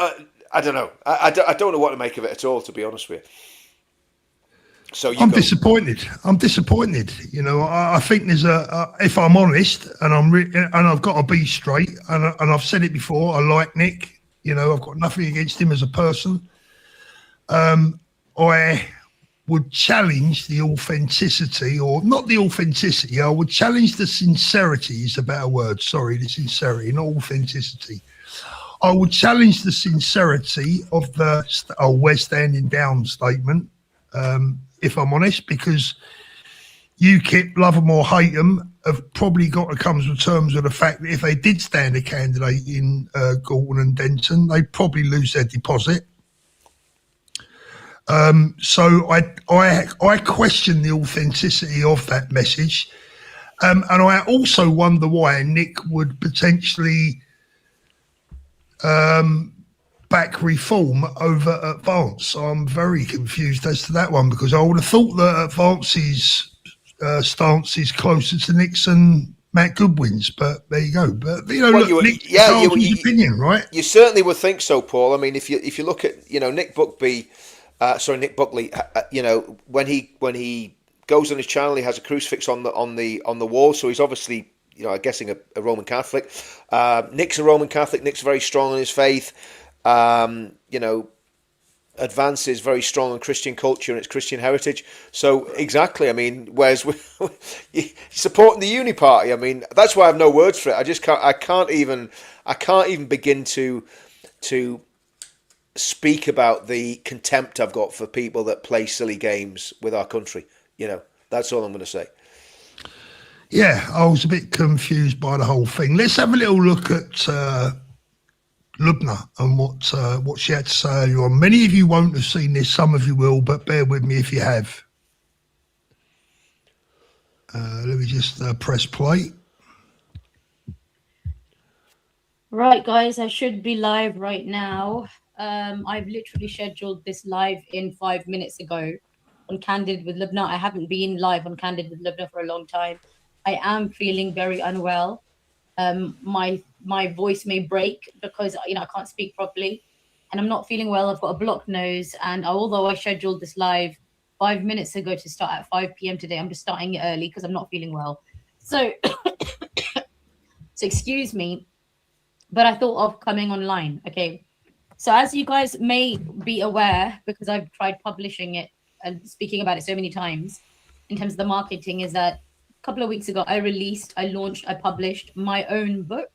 I don't know. I don't know what to make of it at all, to be honest with you. So I'm disappointed. I think there's if I'm honest, and I've got to be straight, and I've said it before. I like Nick. I've got nothing against him as a person. I would challenge the authenticity, or not the authenticity. I would challenge the sincerity. Is a better word. Sorry, the sincerity, not authenticity. I would challenge the sincerity of the "we're standing down" statement. If I'm honest, because UKIP, love them or hate them, have probably got to come to terms with the fact that if they did stand a candidate in Gorton and Denton, they'd probably lose their deposit. So I question the authenticity of that message. And I also wonder why Nick would potentially back reform over Advance. I'm very confused as to that one, because I would have thought that Advance's stance is closer to Nixon, Matt Goodwin's, but there you go. But Nick, his opinion, right? You certainly would think so, Paul. I mean, if you look at Nick Buckley, when he goes on his channel, he has a crucifix on the wall, so he's obviously I'm guessing a Roman Catholic. Nick's a Roman Catholic. Nick's very strong in his faith. Advance is very strong on Christian culture and its Christian heritage. So exactly, I mean, whereas supporting the Uni Party, I mean, that's why I have no words for it. I just can't. I can't even begin to speak about the contempt I've got for people that play silly games with our country. That's all I'm going to say. Yeah, I was a bit confused by the whole thing. Let's have a little look at Lubna and what she had to say earlier on. Many of you won't have seen this, some of you will, but bear with me if you have. Let me just press play. Right, guys, I should be live right now. I've literally scheduled this live in 5 minutes ago on Candid with Lubna. I haven't been live on Candid with Lubna for a long time. I am feeling very unwell. My voice may break because I can't speak properly, and I'm not feeling well. I've got a blocked nose, and although I scheduled this live 5 minutes ago to start at 5 p.m. today, I'm just starting it early because I'm not feeling well. So excuse me, but I thought of coming online. Okay, so as you guys may be aware, because I've tried publishing it and speaking about it so many times in terms of the marketing is that a couple of weeks ago, I published my own book.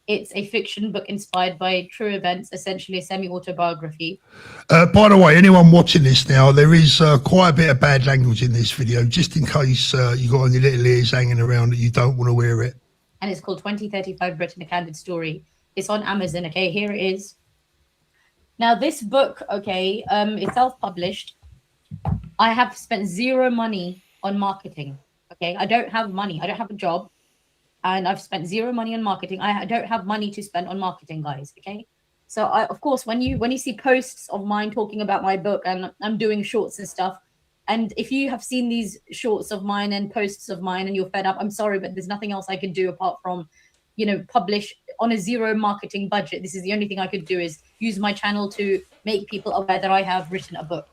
It's a fiction book inspired by true events, essentially a semi-autobiography. By the way, anyone watching this now, there is quite a bit of bad language in this video, just in case you got any little ears hanging around that you don't want to hear it. And it's called 2035 Britain, A Candid Story. It's on Amazon, okay? Here it is. Now, this book, okay, it's self-published. I have spent zero money on marketing, okay? I don't have money. I don't have a job. And I've spent zero money on marketing. I don't have money to spend on marketing, guys, okay? So, of course, when you see posts of mine talking about my book, and I'm doing shorts and stuff, and if you have seen these shorts of mine and posts of mine and you're fed up, I'm sorry, but there's nothing else I could do apart from, you know, publish on a zero marketing budget. This is the only thing I could do, is use my channel to make people aware that I have written a book.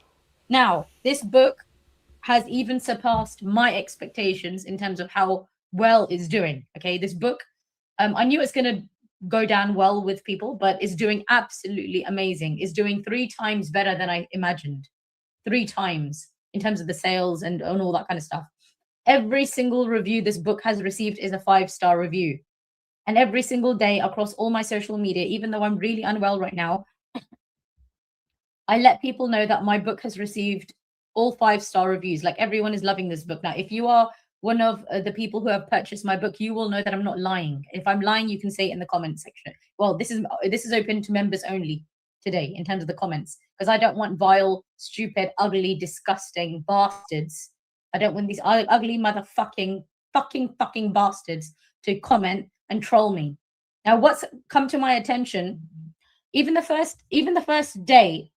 Now, this book has even surpassed my expectations in terms of how well it's doing. Okay, this book, I knew it's going to go down well with people, but it's doing absolutely amazing. It's doing 3 times better than I imagined. 3 times in terms of the sales and all that kind of stuff. Every single review this book has received is a 5-star review. And every single day across all my social media, even though I'm really unwell right now, I let people know that my book has received all 5-star reviews. Like, everyone is loving this book. Now, if you are one of the people who have purchased my book, you will know that I'm not lying. If I'm lying, you can say it in the comment section. Well, this is open to members only today in terms of the comments, because I don't want vile, stupid, ugly, disgusting bastards. I don't want these ugly motherfucking fucking bastards to comment and troll me. Now, what's come to my attention, even the first day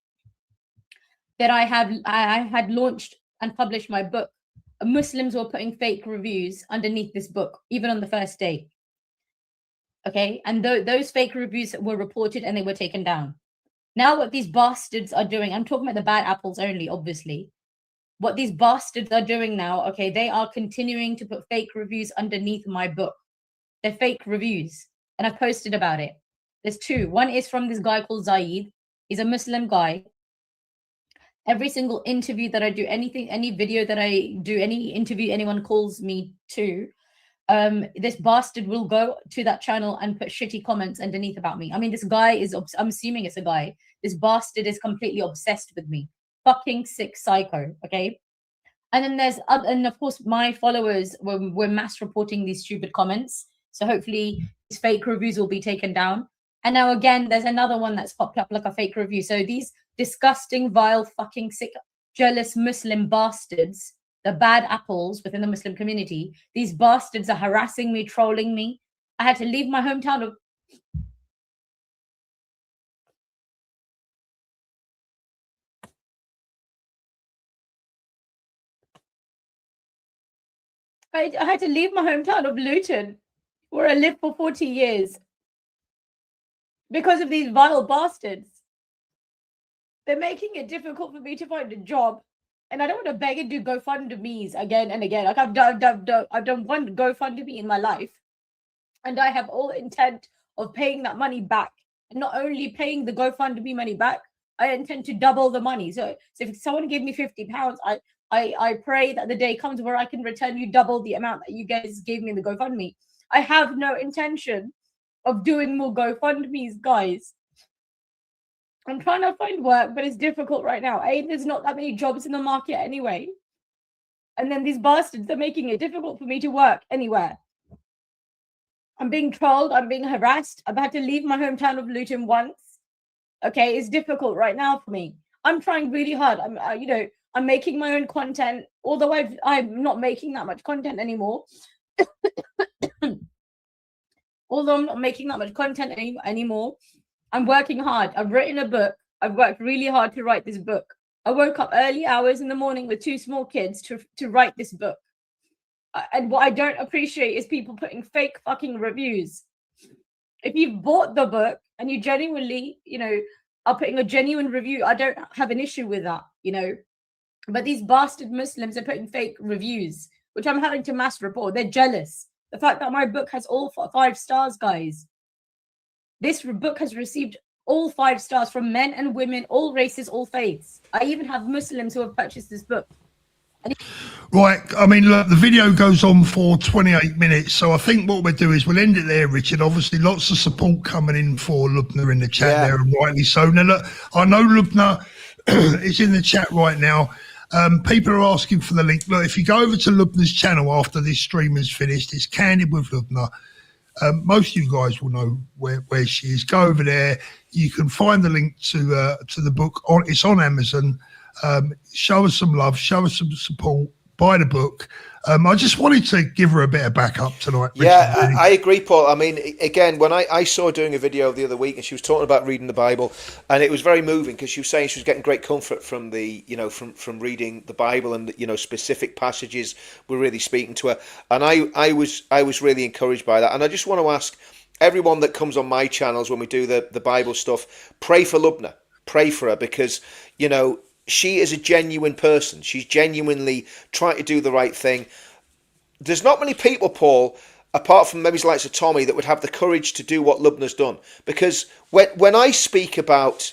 that I had launched and published my book, Muslims were putting fake reviews underneath this book, even on the first day. Okay, and those fake reviews were reported and they were taken down. Now, what these bastards are doing, I'm talking about the bad apples only, obviously. What these bastards are doing now, okay, they are continuing to put fake reviews underneath my book. They're fake reviews, and I've posted about it. There's 2. One is from this guy called Zaid. He's a Muslim guy. Every single interview that I do, any video that I do, any interview anyone calls me to, this bastard will go to that channel and put shitty comments underneath about me. I mean, this guy is, I'm assuming it's a guy. This bastard is completely obsessed with me. Fucking sick psycho, okay? And then and of course, my followers were mass reporting these stupid comments. So hopefully these fake reviews will be taken down. And now again, there's another one that's popped up like a fake review. So these disgusting, vile, fucking sick, jealous Muslim bastards, the bad apples within the Muslim community, these bastards are harassing me, trolling me. I had to leave my hometown of... I had to leave my hometown of Luton, where I lived for 40 years, because of these vile bastards. They're making it difficult for me to find a job. And I don't want to beg and do GoFundMe's again and again. Like, I've done one GoFundMe in my life. And I have all intent of paying that money back. And not only paying the GoFundMe money back, I intend to double the money. So if someone gave me £50, I pray that the day comes where I can return you double the amount that you guys gave me in the GoFundMe. I have no intention of doing more GoFundMe's, guys. I'm trying to find work, but it's difficult right now. There's not that many jobs in the market anyway. And then these bastards are making it difficult for me to work anywhere. I'm being trolled. I'm being harassed. I've had to leave my hometown of Luton once. Okay, it's difficult right now for me. I'm trying really hard. I'm making my own content, although I'm not making that much content anymore. Although I'm not making that much content anymore, I'm working hard. I've written a book. I've worked really hard to write this book. I woke up early hours in the morning with 2 small kids to write this book. And what I don't appreciate is people putting fake fucking reviews. If you've bought the book and you genuinely, are putting a genuine review, I don't have an issue with that, But these bastard Muslims are putting fake reviews, which I'm having to mass report. They're jealous. The fact that my book has all 5 stars, guys. This book has received all 5 stars from men and women, all races, all faiths. I even have Muslims who have purchased this book. Right, I mean, look, the video goes on for 28 minutes, so I think what we'll do is we'll end it there, Richard. Obviously, lots of support coming in for Lubna in the chat there, and rightly so. Now, look, I know Lubna is in the chat right now. People are asking for the link. Look, if you go over to Lubna's channel after this stream is finished, it's Candid with Lubna. Most of you guys will know where she is. Go over there. You can find the link to the book. It's on Amazon. Show us some love. Show us some support. Buy the book. I just wanted to give her a bit of backup tonight. Yeah, really. I agree, Paul. I mean, again, when I saw her doing a video the other week, and she was talking about reading the Bible, and it was very moving because she was saying she was getting great comfort from the, from reading the Bible, and specific passages were really speaking to her. And I was really encouraged by that. And I just want to ask everyone that comes on my channels when we do the Bible stuff, pray for Lubna, pray for her, because she is a genuine person. She's genuinely trying to do the right thing. There's not many people, Paul, apart from maybe the likes of Tommy, that would have the courage to do what Lubna's done. Because when I speak about,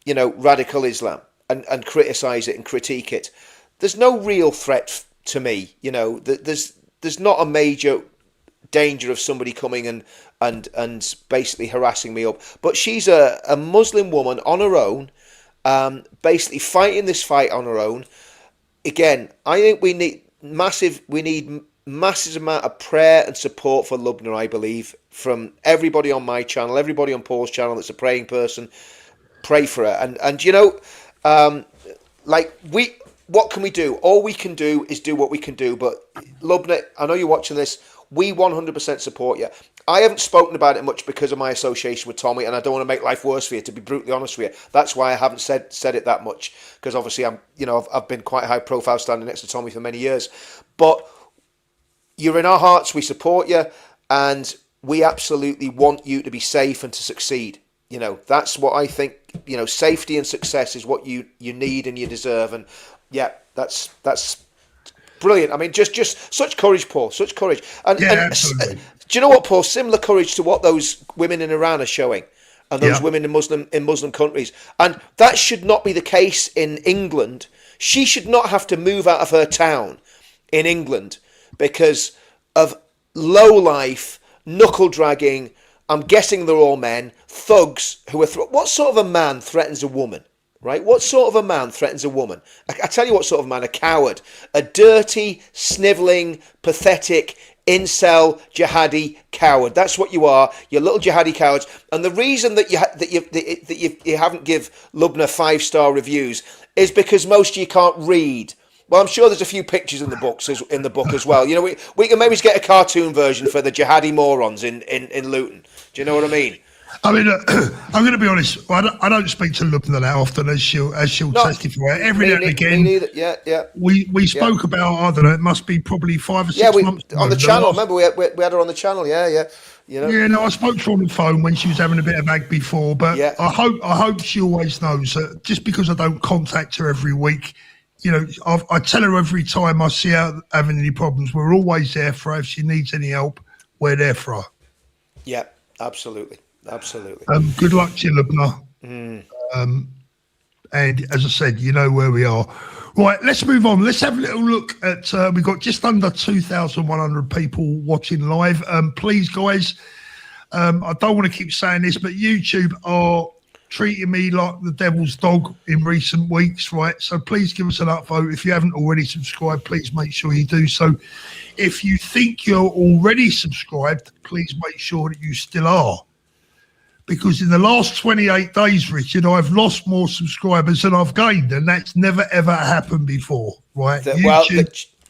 radical Islam and criticise it and critique it, there's no real threat to me. There's not a major danger of somebody coming and basically harassing me up. But she's a Muslim woman on her own, basically fighting this fight on her own. Again, I think we need massive amount of prayer and support for Lubna, I believe, from everybody on my channel, everybody on Paul's channel that's a praying person. Pray for her. And what can we do? All we can do is do what we can do. But Lubna, I know you're watching this. We 100% support you. I haven't spoken about it much because of my association with Tommy, and I don't want to make life worse for you, to be brutally honest with you. That's why I haven't said it that much, because obviously I've been quite high profile standing next to Tommy for many years. But you're in our hearts, we support you, and we absolutely want you to be safe and to succeed. That's what I think, safety and success is what you need and you deserve. And yeah, that's brilliant. I mean, just such courage, Paul, such courage. And do you know what, Paul? Similar courage to what those women in Iran are showing, and those women in Muslim countries. And that should not be the case in England. She should not have to move out of her town in England because of low-life, knuckle-dragging, I'm guessing they're all men, thugs who are... What sort of a man threatens a woman? Right? What sort of a man threatens a woman? I tell you what sort of man, a coward. A dirty, snivelling, pathetic, incel, jihadi coward. That's what you are. You're little jihadi cowards. And the reason that you haven't give Lubna 5-star reviews is because most of you can't read. Well, I'm sure there's a few pictures in the book as well. We can maybe get a cartoon version for the jihadi morons in Luton. Do you know what I mean? I mean, I'm going to be honest. I don't speak to Lubna that often, as she'll testify. Every now and again, yeah. We spoke about, I don't know, it must be probably 5 or 6 months ago. On the channel. Remember, we had her on the channel. Yeah. Yeah, no, I spoke to her on the phone when she was having a bit of ag before, but I hope she always knows that just because I don't contact her every week, I tell her every time I see her having any problems, we're always there for her. If she needs any help, we're there for her. Yeah, absolutely. Good luck to you, Lubna. And as I said, you know where we are. Right, let's move on. Let's have a little look at, we've got just under 2,100 people watching live. Please, guys, I don't want to keep saying this, but YouTube are treating me like the devil's dog in recent weeks, right? So please give us an upvote. If you haven't already subscribed, please make sure you do so. If you think you're already subscribed, please make sure that you still are. Because in the last 28 days, Richard, I've lost more subscribers than I've gained, and that's never, ever happened before, right?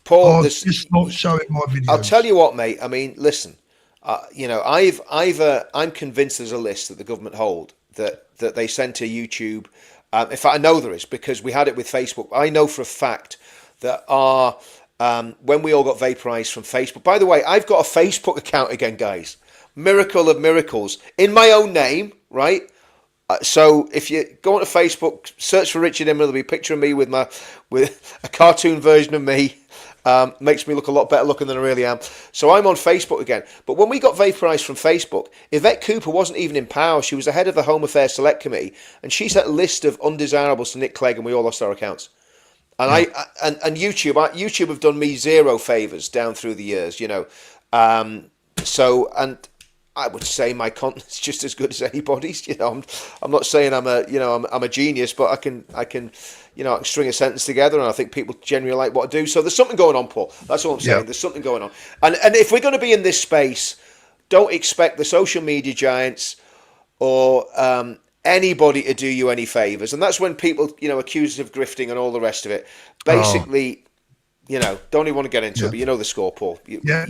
Paul, just not showing my videos. I'll tell you what, mate. I mean, listen, I'm convinced there's a list that the government hold that they send to YouTube. In fact, I know there is, because we had it with Facebook. I know for a fact that when we all got vaporized from Facebook. By the way, I've got a Facebook account again, guys. Miracle of miracles, in my own name, right? So if you go onto Facebook, search for Richard Imler, there'll be a picture of me with a cartoon version of me, Makes me look a lot better looking than I really am. So I'm on Facebook again. But when we got vaporised from Facebook, Yvette Cooper wasn't even in power. She was the head of the Home Affairs Select Committee, and she sent a list of undesirables to Nick Clegg, and we all lost our accounts. And YouTube have done me zero favours down through the years, you know. And I would say my content's just as good as anybody's. You know, I'm not saying I'm a genius, but I can I can string a sentence together, and I think people genuinely like what I do. So there's something going on, Paul. That's all I'm saying. Yeah. There's something going on, and if we're going to be in this space, don't expect the social media giants or anybody to do you any favours. And that's when people accuse us of grifting and all the rest of it. Basically. Don't even want to get into it, but you know the score, Paul. We're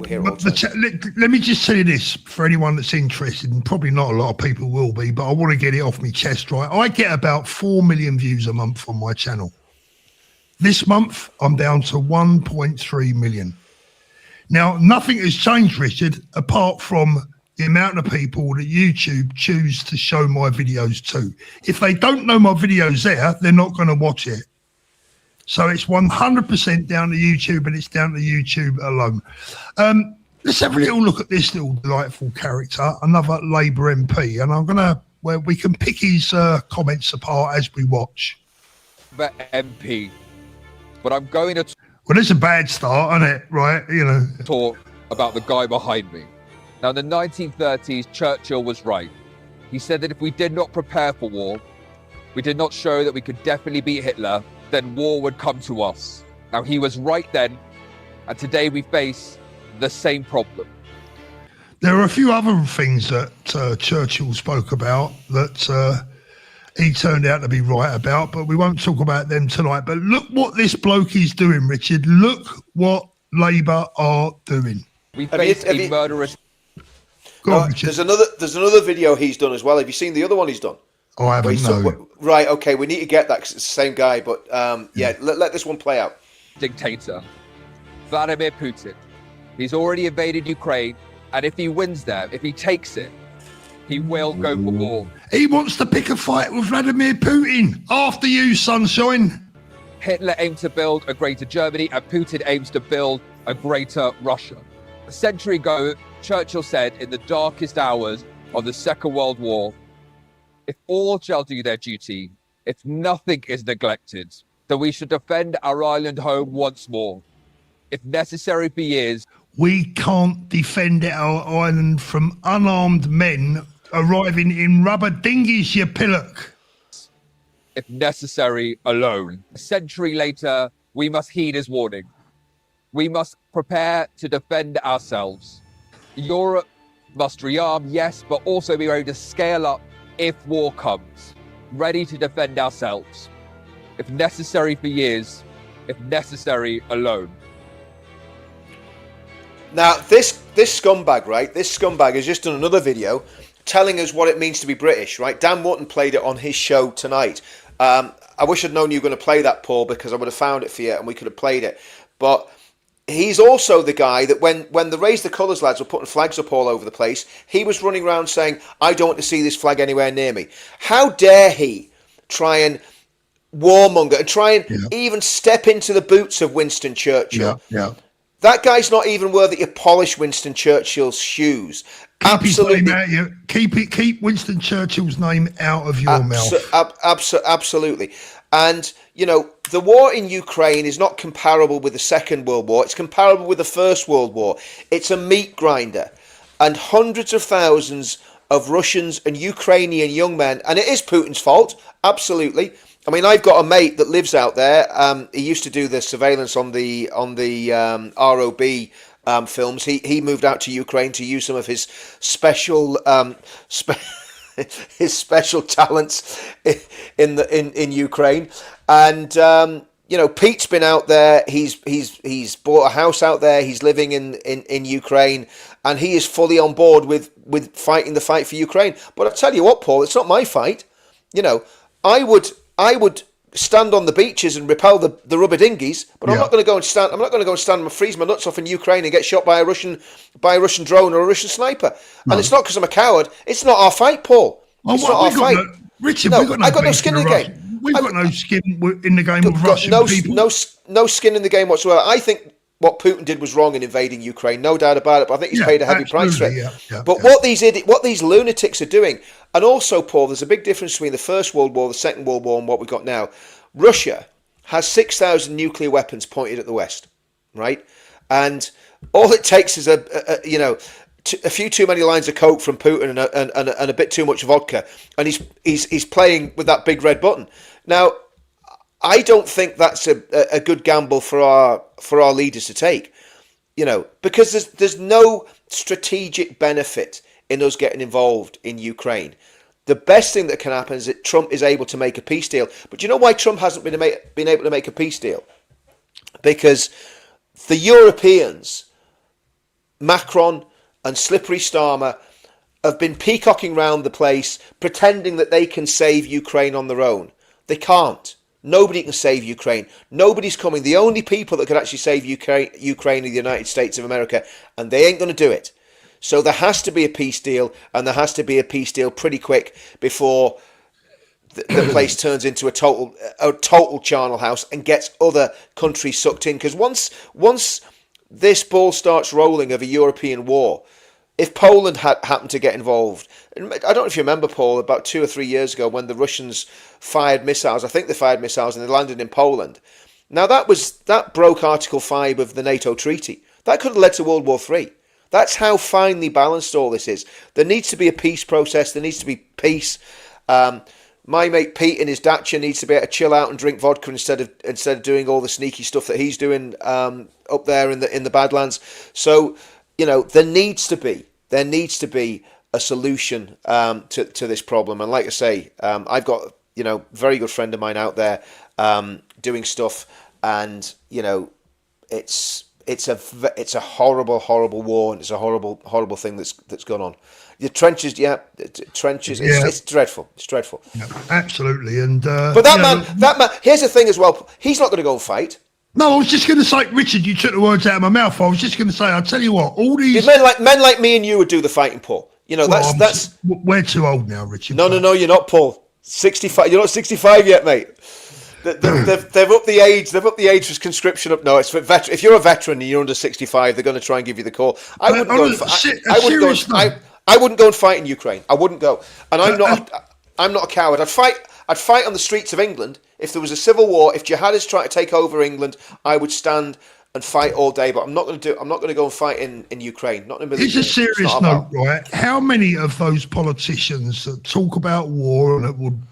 here all the time. Let me just tell you this for anyone that's interested, and probably not a lot of people will be, but I want to get it off my chest, right? I get about 4 million views a month on my channel. This month, I'm down to 1.3 million. Now, nothing has changed, Richard, apart from the amount of people that YouTube choose to show my videos to. If they don't know my video's there, they're not going to watch it. So it's 100% down to YouTube, and it's down to YouTube alone. Let's have a little look at this little delightful character, another Labour MP, and where we can pick his comments apart as we watch. The MP, but I'm going to Well, it's a bad start, isn't it? Right, talk about the guy behind me. Now, in the 1930s, Churchill was right. He said that if we did not prepare for war, we did not show that we could definitely beat Hitler, then war would come to us. Now, he was right then, and today we face the same problem. There are a few other things that Churchill spoke about that he turned out to be right about, but we won't talk about them tonight. But look what this bloke is doing, Richard. Look what Labour are doing. We face a murderous... There's another video he's done as well. Have you seen the other one he's done? Oh, I haven't, no. Right, okay, we need to get that because it's the same guy, but let this one play out. Dictator, Vladimir Putin. He's already invaded Ukraine, and if he wins there, if he takes it, he will go for war. He wants to pick a fight with Vladimir Putin. After you, sunshine. Hitler aimed to build a greater Germany, and Putin aims to build a greater Russia. A century ago, Churchill said in the darkest hours of the Second World War, if all shall do their duty, if nothing is neglected, then we should defend our island home once more. If necessary for years, we can't defend our island from unarmed men arriving in rubber dinghies, you pillock. If necessary, alone. A century later, we must heed his warning. We must prepare to defend ourselves. Europe must rearm, yes, but also be ready to scale up if war comes, ready to defend ourselves, if necessary for years, if necessary alone. Now, this scumbag, right? This scumbag has just done another video telling us what it means to be British, right? Dan Wotton played it on his show tonight. I wish I'd known you were going to play that, Paul, because I would have found it for you and we could have played it. But he's also the guy that when the Raise the Colours lads were putting flags up all over the place, he was running around saying, I don't want to see this flag anywhere near me. How dare he try and warmonger and try and even step into the boots of Winston Churchill? Yeah. That guy's not even worthy to polish Winston Churchill's shoes. Keep Winston Churchill's name out of your mouth. Absolutely. And, the war in Ukraine is not comparable with the Second World War. It's comparable with the First World War. It's a meat grinder. And hundreds of thousands of Russians and Ukrainian young men, and it is Putin's fault, absolutely. I mean, I've got a mate that lives out there. He used to do the surveillance on the ROB films. He moved out to Ukraine to use some of his special his special talents in Ukraine. And Pete's been out there. He's bought a house out there. He's living in Ukraine, and he is fully on board with fighting the fight for Ukraine. But I tell you what, Paul, it's not my fight. I would stand on the beaches and repel the rubber dinghies, but I'm not going to go and stand. I'm not going to go and stand and freeze my nuts off in Ukraine and get shot by a Russian drone or a Russian sniper. No. And it's not because I'm a coward. It's not our fight, Paul. It's not our fight. Richard, I got no skin in the game. we've got no skin in the game of Russian got people. no skin in the game whatsoever. I think what Putin did was wrong in invading Ukraine, no doubt about it. But I think he's paid a heavy price for it. But what these lunatics are doing, and also, Paul, there's a big difference between the First World War, the Second World War, and what we've got now. Russia has 6,000 nuclear weapons pointed at the West, right? And all it takes is a few too many lines of coke from Putin and a bit too much vodka, and he's playing with that big red button. Now, I don't think that's a good gamble for our leaders to take, because there's no strategic benefit in us getting involved in Ukraine. The best thing that can happen is that Trump is able to make a peace deal. But do you know why Trump hasn't been able to make a peace deal? Because the Europeans, Macron and slippery STARMER, have been peacocking round the place, pretending that they can save Ukraine on their own. They can't. Nobody can save Ukraine. Nobody's coming. The only people that can actually save Ukraine are the United States of America, and they ain't going to do it. So there has to be a peace deal, and there has to be a peace deal pretty quick before the place turns into a total charnel house and gets other countries sucked in. Because once this ball starts rolling of a European war, if Poland happened to get involved, and I don't know if you remember, Paul, about 2 or 3 years ago when the Russians fired missiles, I think they fired missiles and they landed in Poland. Now that broke Article 5 of the NATO treaty. That could have led to World War III. That's how finely balanced all this is. There needs to be a peace process. There needs to be peace. My mate Pete in his Dacia needs to be able to chill out and drink vodka instead of doing all the sneaky stuff that he's doing up there in the Badlands. So, there needs to be a solution to this problem. And like I say, I've got very good friend of mine out there doing stuff, and it's a horrible war, and it's a horrible thing that's gone on. The trenches, trenches. Yeah. It's dreadful. It's dreadful. Yeah, absolutely. And but that man. Here's the thing as well. He's not going to go and fight. No, I was just going to say, Richard, you took the words out of my mouth. I was just going to say, I'll tell you what, all these men like me and you would do the fighting, Paul. That's. We're too old now, Richard. No, you're not, Paul. 65. You're not 65 yet, mate. They've upped the age. They've upped the age for conscription up. No, it's for veteran. If you're a veteran and you're under 65, they're going to try and give you the call. I wouldn't go and fight in Ukraine. I wouldn't go. And I'm not a coward. I'd fight on the streets of England if there was a civil war. If jihadists try to take over England, I would stand and fight all day. But I'm not going to go and fight in Ukraine. Not in a million years. It's a serious note, right? How many of those politicians that talk about war and that would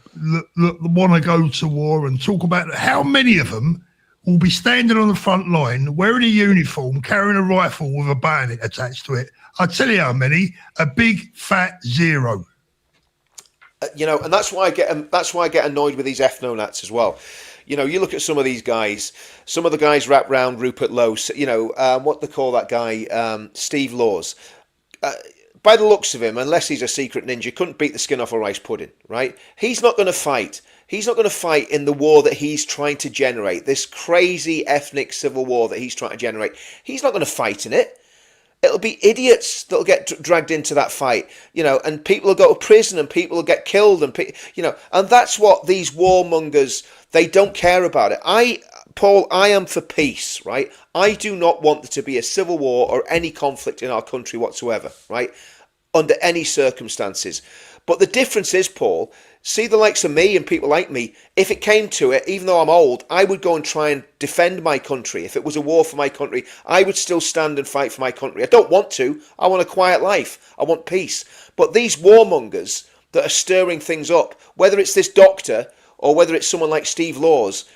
want to go to war and talk about it, how many of them will be standing on the front line wearing a uniform, carrying a rifle with a bayonet attached to it? I tell you how many. A big fat zero. And that's why I get annoyed with these ethno-nats as well. You look at some of these guys. Some of the guys wrap round Rupert Lowe. What they call that guy, Steve Laws. By the looks of him, unless he's a secret ninja, couldn't beat the skin off a rice pudding, right? He's not going to fight. He's not going to fight in the war that he's trying to generate. This crazy ethnic civil war that he's trying to generate. He's not going to fight in it. It'll be idiots that'll get dragged into that fight, and people will go to prison and people will get killed, and and that's what these warmongers, they don't care about it. Paul, I am for peace, right? I do not want there to be a civil war or any conflict in our country whatsoever, right? Under any circumstances. But the difference is, Paul, see the likes of me and people like me, if it came to it, even though I'm old, I would go and try and defend my country. If it was a war for my country, I would still stand and fight for my country. I don't want to. I want a quiet life. I want peace. But these warmongers that are stirring things up, whether it's this doctor or whether it's someone like Steve Laws,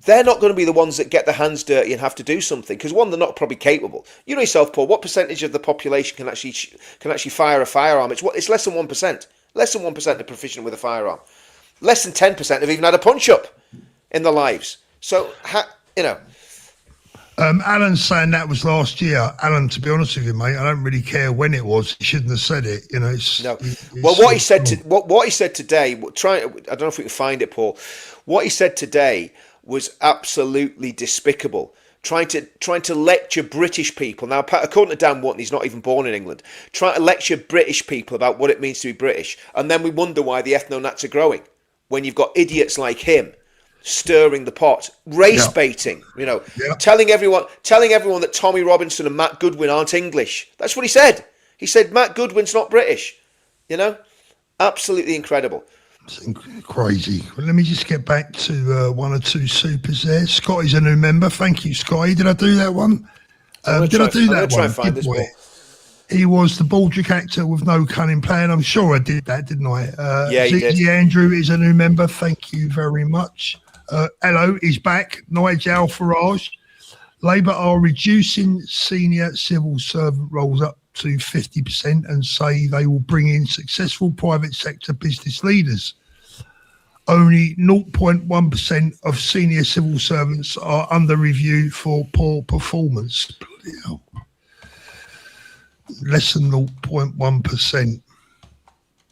they're not going to be the ones that get their hands dirty and have to do something, because one, they're not probably capable. You know yourself, Paul, what percentage of the population can actually fire a firearm? It's less than 1%. Less than 1% are proficient with a firearm. Less than 10% have even had a punch-up in their lives. So, Alan's saying that was last year. Alan, to be honest with you, mate, I don't really care when it was. He shouldn't have said it. What he said today. I don't know if we can find it, Paul. What he said today was absolutely despicable. Trying to lecture British people. Now, according to Dan Wotton, he's not even born in England. Trying to lecture British people about what it means to be British. And then we wonder why the ethno-nats are growing. When you've got idiots like him stirring the pot, race Yeah. baiting, you know, Yeah. telling everyone that Tommy Robinson and Matt Goodwin aren't English. That's what he said. He said Matt Goodwin's not British. You know, absolutely incredible. Crazy. Well, let me just get back to one or two supers there. Scotty's a new member. Thank you, Scotty. Did I do that one? Did I do that one? I'm going to try and find Good this boy. ball. He was the Baldrick actor with no cunning plan. I'm sure I did that, didn't I? Yeah, you did. Andrew is a new member. Thank you very much. Hello, he's back. Nigel Farage. Labour are reducing senior civil servant roles up to 50% and say they will bring in successful private sector business leaders. Only 0.1% of senior civil servants are under review for poor performance. Bloody hell. Less than 0.1%.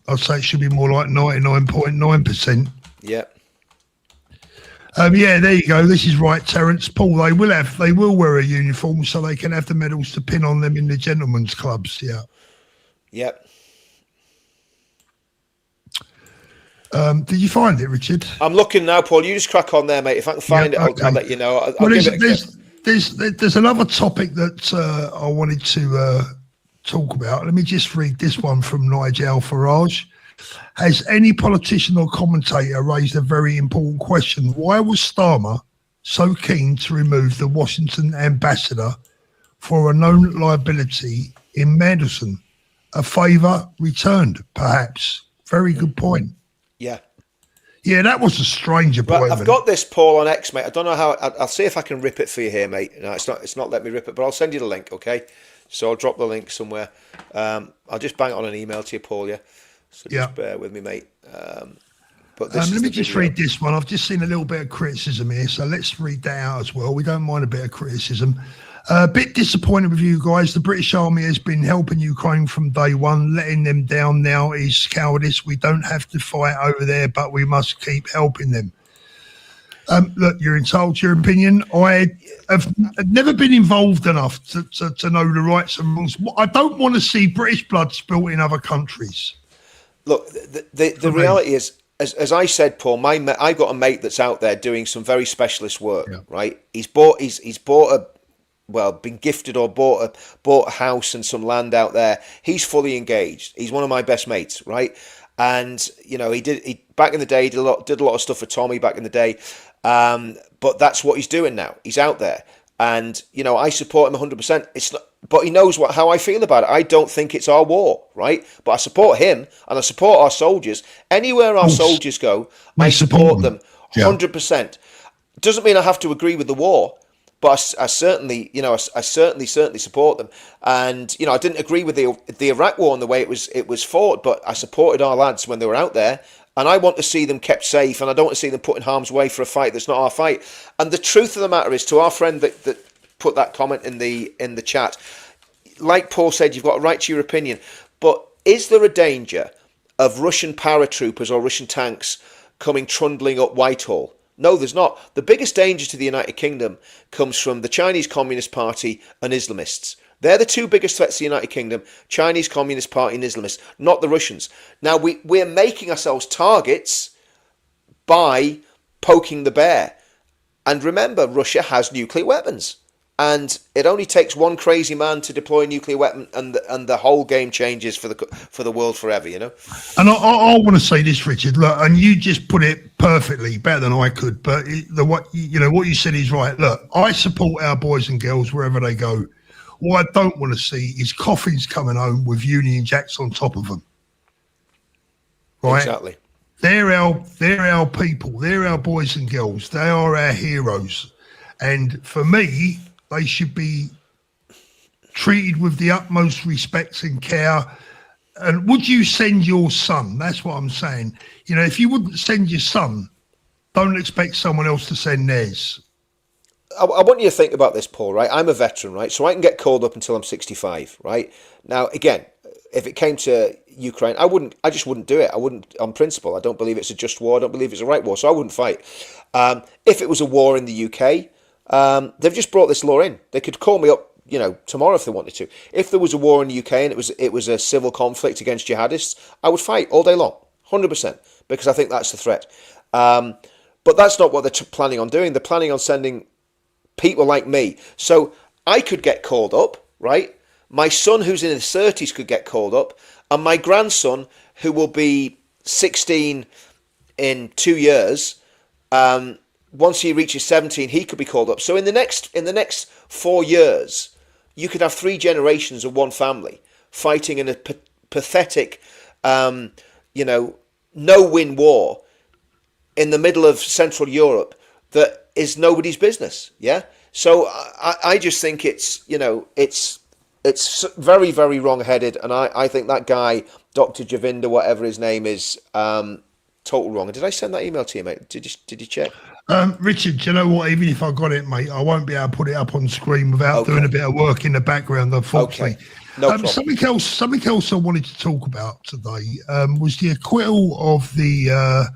I'd say it should be more like 99.9%. Yeah. Yeah, there you go. This is right, Terence. Paul, they will wear a uniform so they can have the medals to pin on them in the gentlemen's clubs. Yeah. Yep. Did you find it, Richard? I'm looking now, Paul. You just crack on there, mate. If I can find it, okay. I'll let you know. I'll Well, give it a there's another topic that I wanted to talk about. Let me just read this one from Nigel Farage. Has any politician or commentator raised a very important question? Why was STARMER so keen to remove the Washington ambassador for a known liability in Mandelson? A favour returned, perhaps. Very good point. Yeah. Yeah, that was a strange appointment. Right, I've got this, Paul, on X, mate. I don't know how. I'll see if I can rip it for you here, mate. No, it's not let me rip it, but I'll send you the link, okay? So I'll drop the link somewhere. I'll just bang it on an email to you, Paul, yeah? So just bear with me, mate. But this let me just read this one. I've just seen a little bit of criticism here, so let's read that out as well. We don't mind a bit of criticism. A bit disappointed with you guys. The British Army has been helping Ukraine from day one. Letting them down now is cowardice. We don't have to fight over there, but we must keep helping them. Look, you're entitled to your opinion. I have never been involved enough to know the rights and wrongs. I don't want to see British blood spilt in other countries. Look, the reality is, as I said, Paul, I've got a mate that's out there doing some very specialist work, right? He's been gifted or bought a house and some land out there. He's fully engaged. He's one of my best mates, right? And you know, he back in the day did a lot of stuff for Tommy back in the day. But that's what he's doing now. He's out there, and you know, I support him 100%. It's not, but he knows how I feel about it. I don't think it's our war, right? But I support him, and I support our soldiers. Anywhere our soldiers go, I support them 100%. Doesn't mean I have to agree with the war, but I certainly, you know, I certainly support them. And you know, I didn't agree with the Iraq war and the way it was fought, but I supported our lads when they were out there. And I want to see them kept safe, and I don't want to see them put in harm's way for a fight that's not our fight. And the truth of the matter is, to our friend that put that comment in the chat, like Paul said, you've got a right to your opinion. But is there a danger of Russian paratroopers or Russian tanks coming trundling up Whitehall? No, there's not. The biggest danger to the United Kingdom comes from the Chinese Communist Party and Islamists. They're the two biggest threats to the United Kingdom, Chinese Communist Party and Islamists, not the Russians. Now, we're making ourselves targets by poking the bear. And remember, Russia has nuclear weapons. And it only takes one crazy man to deploy a nuclear weapon, and the whole game changes for the world forever, you know? And I want to say this, Richard, look, and you just put it perfectly, better than I could, but what you said is right. Look, I support our boys and girls wherever they go. What I don't want to see is coffins coming home with Union Jacks on top of them. Right? Exactly. They're our people. They're our boys and girls. They are our heroes. And for me, they should be treated with the utmost respect and care. And would you send your son? That's what I'm saying. You know, if you wouldn't send your son, don't expect someone else to send theirs. I want you to think about this, Paul, right? I'm a veteran, right? So I can get called up until I'm 65, right? Now, again, if it came to Ukraine, I just wouldn't do it. I wouldn't, on principle. I don't believe it's a just war. I don't believe it's a right war, so I wouldn't fight. If it was a war in the UK, they've just brought this law in. They could call me up, you know, tomorrow if they wanted to. If there was a war in the UK and it was a civil conflict against jihadists, I would fight all day long, 100%, because I think that's the threat. But that's not what they're planning on doing. They're planning on sending people like me. So I could get called up, right? My son, who's in his 30s, could get called up. And my grandson, who will be 16 in 2 years, once he reaches 17, he could be called up. So in the next 4 years, you could have 3 generations of one family fighting in a pathetic, no-win war in the middle of Central Europe that is nobody's business. Yeah. So I just think it's very, very wrong-headed, and I think that guy, Dr. Javinder, whatever his name is, total wrong. Did I send that email to you, mate? Did you check? Richard, do you know what? Even if I got it, mate, I won't be able to put it up on screen without doing a bit of work in the background, unfortunately. Okay. No problem. Something else I wanted to talk about today was the acquittal of the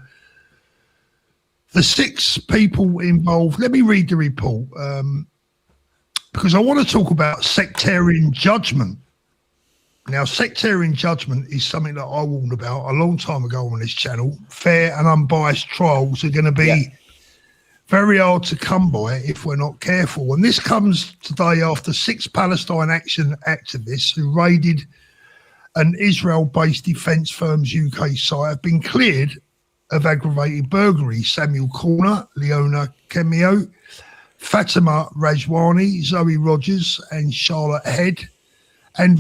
6 people involved. Let me read the report because I want to talk about sectarian judgment. Now, sectarian judgment is something that I warned about a long time ago on this channel. Fair and unbiased trials are going to be very hard to come by if we're not careful. And this comes today after 6 Palestine Action activists who raided an Israel-based defence firm's UK site have been cleared of aggravated burglary. Samuel Corner, Leona Kemio, Fatima Rajwani, Zoe Rogers and Charlotte Head and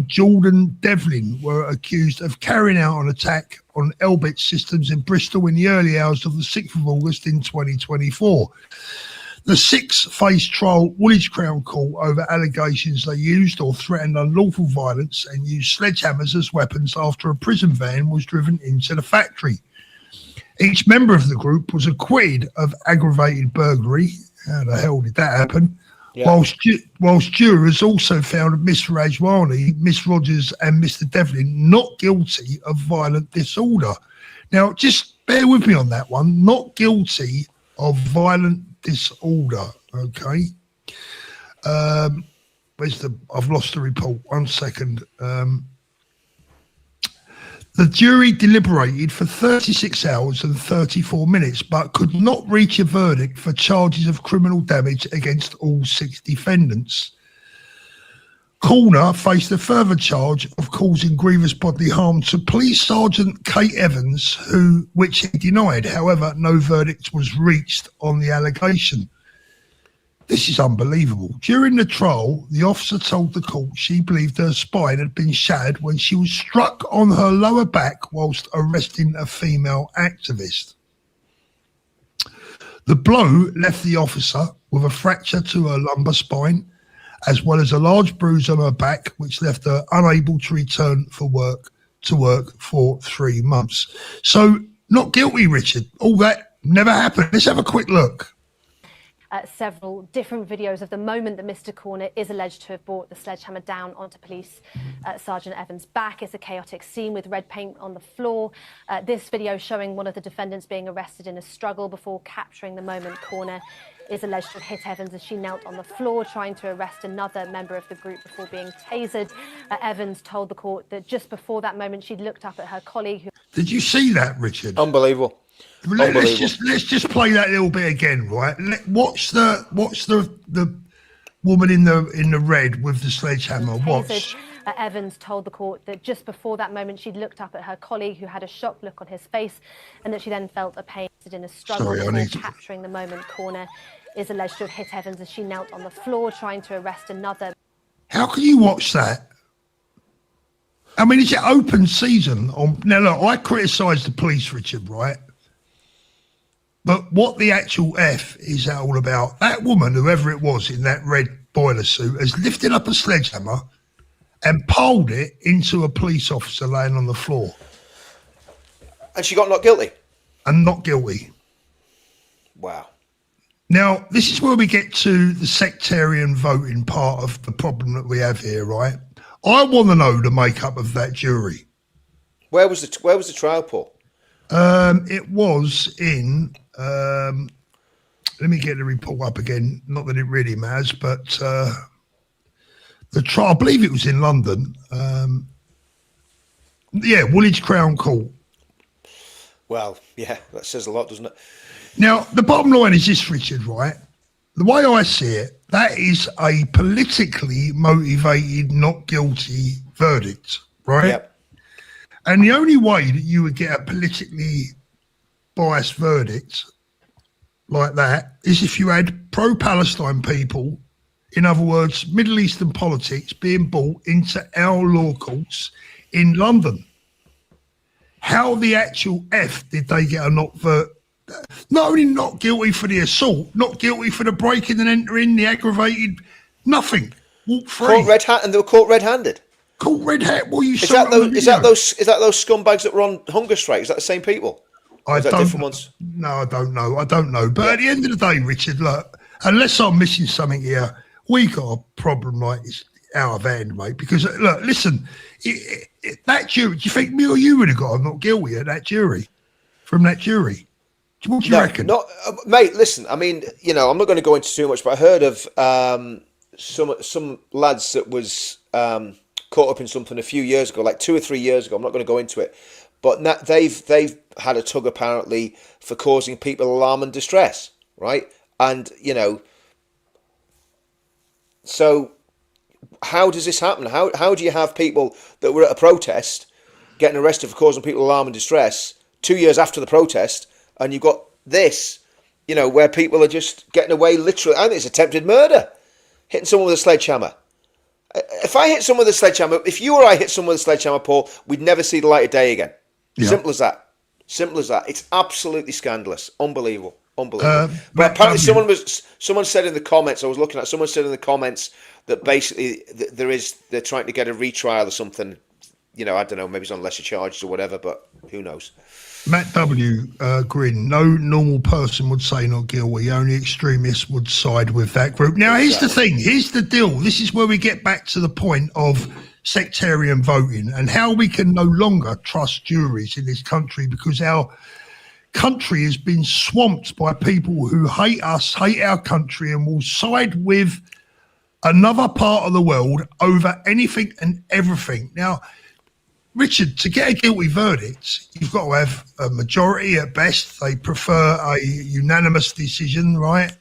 Jordan Devlin were accused of carrying out an attack on Elbit Systems in Bristol in the early hours of the 6th of August in 2024. The 6 faced trial Woolwich Crown Court over allegations they used or threatened unlawful violence and used sledgehammers as weapons after a prison van was driven into the factory. Each member of the group was acquitted of aggravated burglary. How the hell did that happen? Yeah. Whilst jurors also found Miss Rajwani, Miss Rogers and Mr. Devlin not guilty of violent disorder. Now, just bear with me on that one. Not guilty of violent disorder, okay? I've lost the report. 1 second. The jury deliberated for 36 hours and 34 minutes, but could not reach a verdict for charges of criminal damage against all 6 defendants. Corner faced a further charge of causing grievous bodily harm to Police Sergeant Kate Evans, which he denied. However, no verdict was reached on the allegation. This is unbelievable. During the trial, the officer told the court she believed her spine had been shattered when she was struck on her lower back whilst arresting a female activist. The blow left the officer with a fracture to her lumbar spine, as well as a large bruise on her back, which left her unable to return to work for 3 months. So, not guilty, Richard. All that never happened. Let's have a quick look. Several different videos of the moment that Mr. Corner is alleged to have brought the sledgehammer down onto Police Sergeant Evans' back. It's a chaotic scene with red paint on the floor. This video showing one of the defendants being arrested in a struggle before capturing the moment Corner is alleged to have hit Evans as she knelt on the floor trying to arrest another member of the group before being tasered. Evans told the court that just before that moment she'd looked up at her colleague. Did you see that, Richard? Unbelievable. Let's just play that little bit again, right? Watch the woman in the red with the sledgehammer. Watch. Evans told the court that just before that moment she'd looked up at her colleague who had a shocked look on his face and that she then felt a pain in a struggle before capturing the moment Corner is alleged to have hit Evans as she knelt on the floor trying to arrest another. How can you watch that? I mean, it's an open season. Now, look, I criticise the police, Richard, right? But what the actual F is that all about? That woman, whoever it was in that red boiler suit, has lifted up a sledgehammer and poled it into a police officer laying on the floor. And she got not guilty? And not guilty. Wow. Now, this is where we get to the sectarian voting part of the problem that we have here, right? I want to know the makeup of that jury. Where was the trial, Paul? It was in... let me get the report up again. Not that it really matters, but the trial, I believe it was in London. Woolwich Crown Court. Well, yeah, that says a lot, doesn't it? Now, the bottom line is this, Richard, right? The way I see it, that is a politically motivated, not guilty verdict, right? Yep. And the only way that you would get a politically biased verdict like that is if you had pro-Palestine people, in other words, Middle Eastern politics, being brought into our law courts in London. How the actual F did they get a not only not guilty for the assault, not guilty for the breaking and entering, the aggravated, nothing. Walk free. And they were caught red-handed. Caught red-handed. Well, you Is saw that those scumbags that were on hunger strike? Is that the same people? Or is that different ones? No, I don't know. But at the end of the day, Richard, look, unless I'm missing something here, we got a problem like this out of hand, mate. Because look, listen, that jury. Do you think me or you would have got a not guilty at that jury? From that jury? What do you reckon? Mate, listen, I mean, you know, I'm not going to go into too much, but I heard of some lads that was caught up in something a few years ago, like 2 or 3 years ago. I'm not going to go into it, but they've had a tug apparently for causing people alarm and distress, right? And, you know, so how does this happen? How do you have people that were at a protest getting arrested for causing people alarm and distress 2 years after the protest, and you've got this, you know, where people are just getting away literally? I think it's attempted murder, hitting someone with a sledgehammer. If I hit someone with a sledgehammer, if you or I hit someone with a sledgehammer, Paul, we'd never see the light of day again. Yeah. Simple as that. Simple as that. It's absolutely scandalous. Unbelievable. But apparently someone said in the comments, someone said in the comments that basically they're trying to get a retrial or something. You know, I don't know, maybe it's on lesser charges or whatever, but who knows? Matt W. Grin, no normal person would say not guilty. Only extremists would side with that group. Now, here's the thing. Here's the deal. This is where we get back to the point of sectarian voting and how we can no longer trust juries in this country, because our country has been swamped by people who hate us, hate our country, and will side with another part of the world over anything and everything. Now, Richard, to get a guilty verdict, you've got to have a majority at best. They prefer a unanimous decision, right?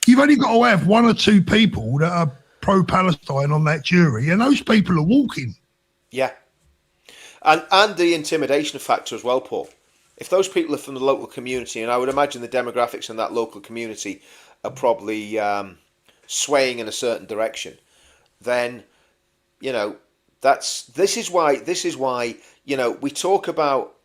You've only got to have 1 or 2 people that are pro-Palestine on that jury, and those people are walking. Yeah. And the intimidation factor as well, Paul. If those people are from the local community, and I would imagine the demographics in that local community are probably swaying in a certain direction, then, you know, this is why, you know, we talk about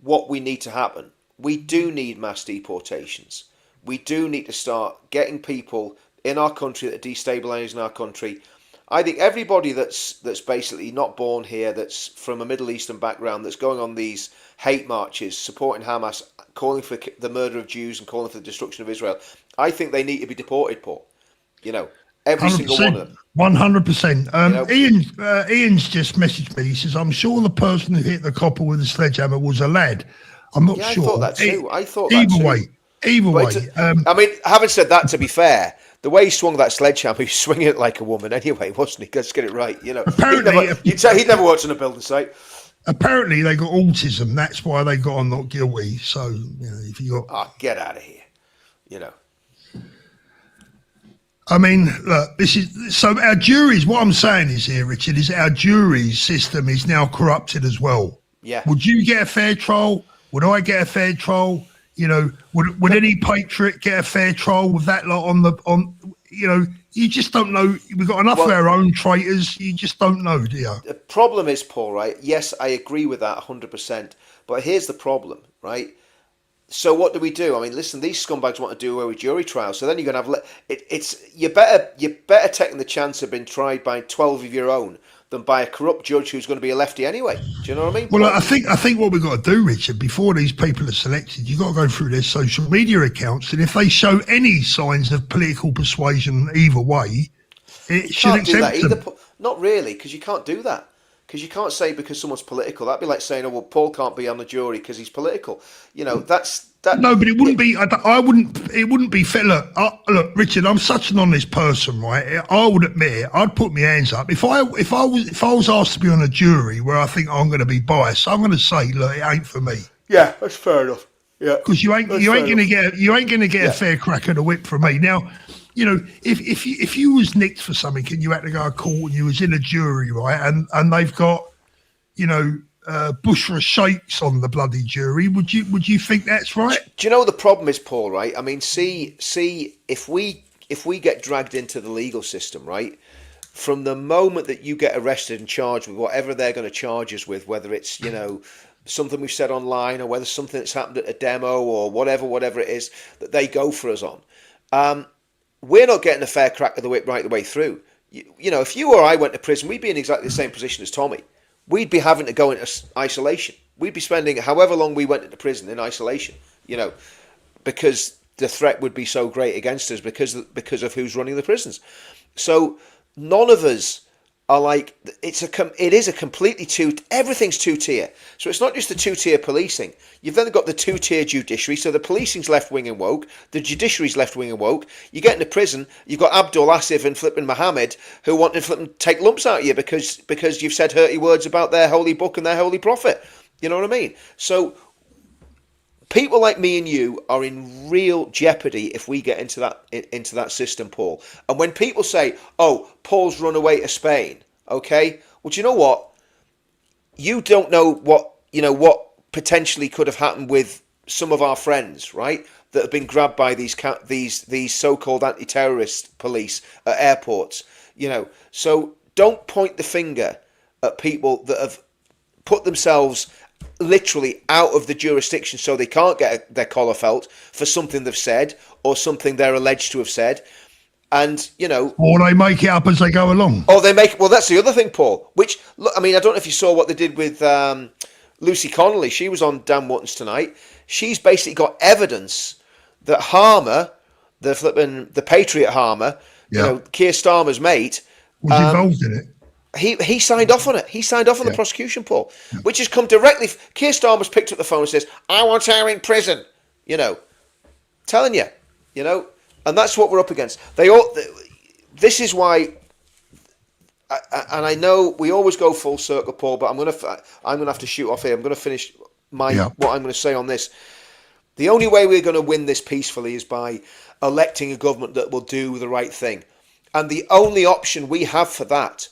what we need to happen. We do need mass deportations. We do need to start getting people in our country that are destabilising our country. I think everybody that's basically not born here, that's from a Middle Eastern background, that's going on these hate marches, supporting Hamas, calling for the murder of Jews and calling for the destruction of Israel, I think they need to be deported, Paul. You know, every single one of them. 100%. Ian's just messaged me. He says, I'm sure the person who hit the copper with the sledgehammer was a lad. I'm not sure. I thought that too. Either way. I mean, having said that, to be fair, the way he swung that sledgehammer, he was swinging it like a woman anyway, wasn't he? Let's get it right. You know, he'd never worked on a building site. Apparently, they got autism. That's why they got on not guilty. So, you know, if you got... get out of here. You know. I mean, look, so our juries, what I'm saying is here, Richard, is our jury system is now corrupted as well. Yeah. Would you get a fair trial? Would I get a fair trial? You know, would any patriot get a fair trial with that lot on, you know, you just don't know. We've got enough of our own traitors. You just don't know, do you? The problem is, Paul, right? Yes, I agree with that 100%. But here's the problem, right? So what do we do? I mean, listen, these scumbags want to do away with jury trials. So then you're going to have you're better taking the chance of being tried by 12 of your own than by a corrupt judge who's going to be a lefty anyway. Do you know what I mean? Well, I think what we've got to do, Richard, before these people are selected, you've got to go through their social media accounts, and if they show any signs of political persuasion either way, it should accept them. Not really, because you can't do that. Because you can't say because someone's political. That'd be like saying, "Oh, well, Paul can't be on the jury because he's political." You know, that. No, but it wouldn't be. I wouldn't. It wouldn't be fair. Look, Richard. I'm such an honest person, right? I would admit, I'd put my hands up if I was asked to be on a jury where I think I'm going to be biased. I'm going to say, look, it ain't for me. Yeah, that's fair enough. Yeah, because you ain't gonna get Yeah. a fair crack of the whip from me. Now, you know, if you was nicked for something and you had to go to court and you was in a jury, right, and they've got, you know, Bushra sheikhs on the bloody jury, would you think that's right? Do you know what the problem is, Paul? Right? I mean, see, if we get dragged into the legal system, right, from the moment that you get arrested and charged with whatever they're going to charge us with, whether it's, you know, something we've said online or whether something that's happened at a demo or whatever it is that they go for us on, we're not getting a fair crack of the whip right the way through. You know, if you or I went to prison, we'd be in exactly the same position as Tommy. We'd be having to go into isolation. We'd be spending however long we went into prison in isolation, you know, because the threat would be so great against us because of who's running the prisons. So none of us are like, it is a completely everything's two-tier. So it's not just the two-tier policing. You've then got the two-tier judiciary. So the policing's left-wing and woke. The judiciary's left-wing and woke. You get into prison, you've got Abdul Asif and flipping Mohammed who want to flipping take lumps out of you because you've said hurty words about their holy book and their holy prophet. You know what I mean? So people like me and you are in real jeopardy if we get into that system, Paul. And when people say, "Oh, Paul's run away to Spain," okay, well, do you know what? You don't know what potentially could have happened with some of our friends, right? That have been grabbed by these so-called anti-terrorist police at airports. You know, so don't point the finger at people that have put themselves literally out of the jurisdiction so they can't get their collar felt for something they've said or something they're alleged to have said. And, you know... Or they make it up as they go along. Or they make... Well, that's the other thing, Paul. Which, look, I mean, I don't know if you saw what they did with Lucy Connolly. She was on Dan Wootton's tonight. She's basically got evidence that Harmer, the Patriot Harmer, you know, Keir Starmer's mate... was involved in it. He signed off on it. He signed off on the prosecution, Paul, which has come directly... Keir Starmer's picked up the phone and says, "I want her in prison." You know, telling you, you know, and that's what we're up against. This is why, and I know we always go full circle, Paul, but I'm gonna have to shoot off here. I'm gonna finish what I'm going to say on this. The only way we're going to win this peacefully is by electing a government that will do the right thing, and the only option we have for that.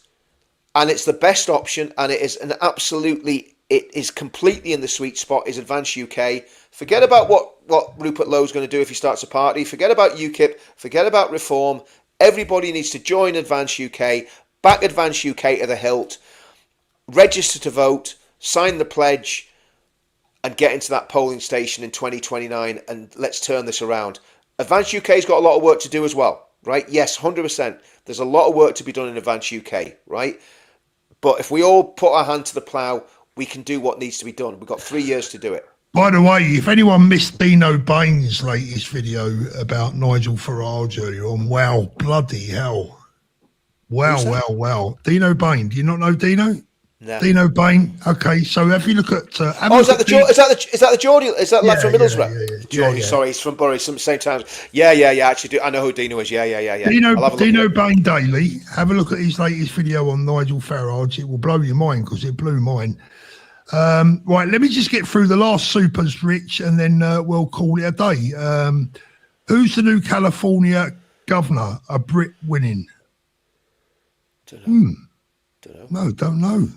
And it's the best option, and it is completely in the sweet spot, is Advance UK. Forget about what Rupert Lowe's going to do if he starts a party. Forget about UKIP. Forget about reform. Everybody needs to join Advance UK, back Advance UK to the hilt, register to vote, sign the pledge, and get into that polling station in 2029, and let's turn this around. Advance UK's got a lot of work to do as well, right? Yes, 100%. There's a lot of work to be done in Advance UK, right? But if we all put our hand to the plough, we can do what needs to be done. We've got 3 years to do it. By the way, if anyone missed Dino Bain's latest video about Nigel Farage earlier on, wow, bloody hell. Wow. Dino Bain, do you not know Dino? No. Dino Bain. Okay, so if you look at... is that the Geordie? Is that lad from Middlesbrough? Geordie, yeah. Sorry, he's from Bury, same time. Yeah. Actually, I know who Dino is. Yeah. Dino Bain Daily. Have a look at his latest video on Nigel Farage. It will blow your mind because it blew mine. Right, let me just get through the last supers, Rich, and then we'll call it a day. Who's the new California governor? A Brit winning? Don't know. No, don't know.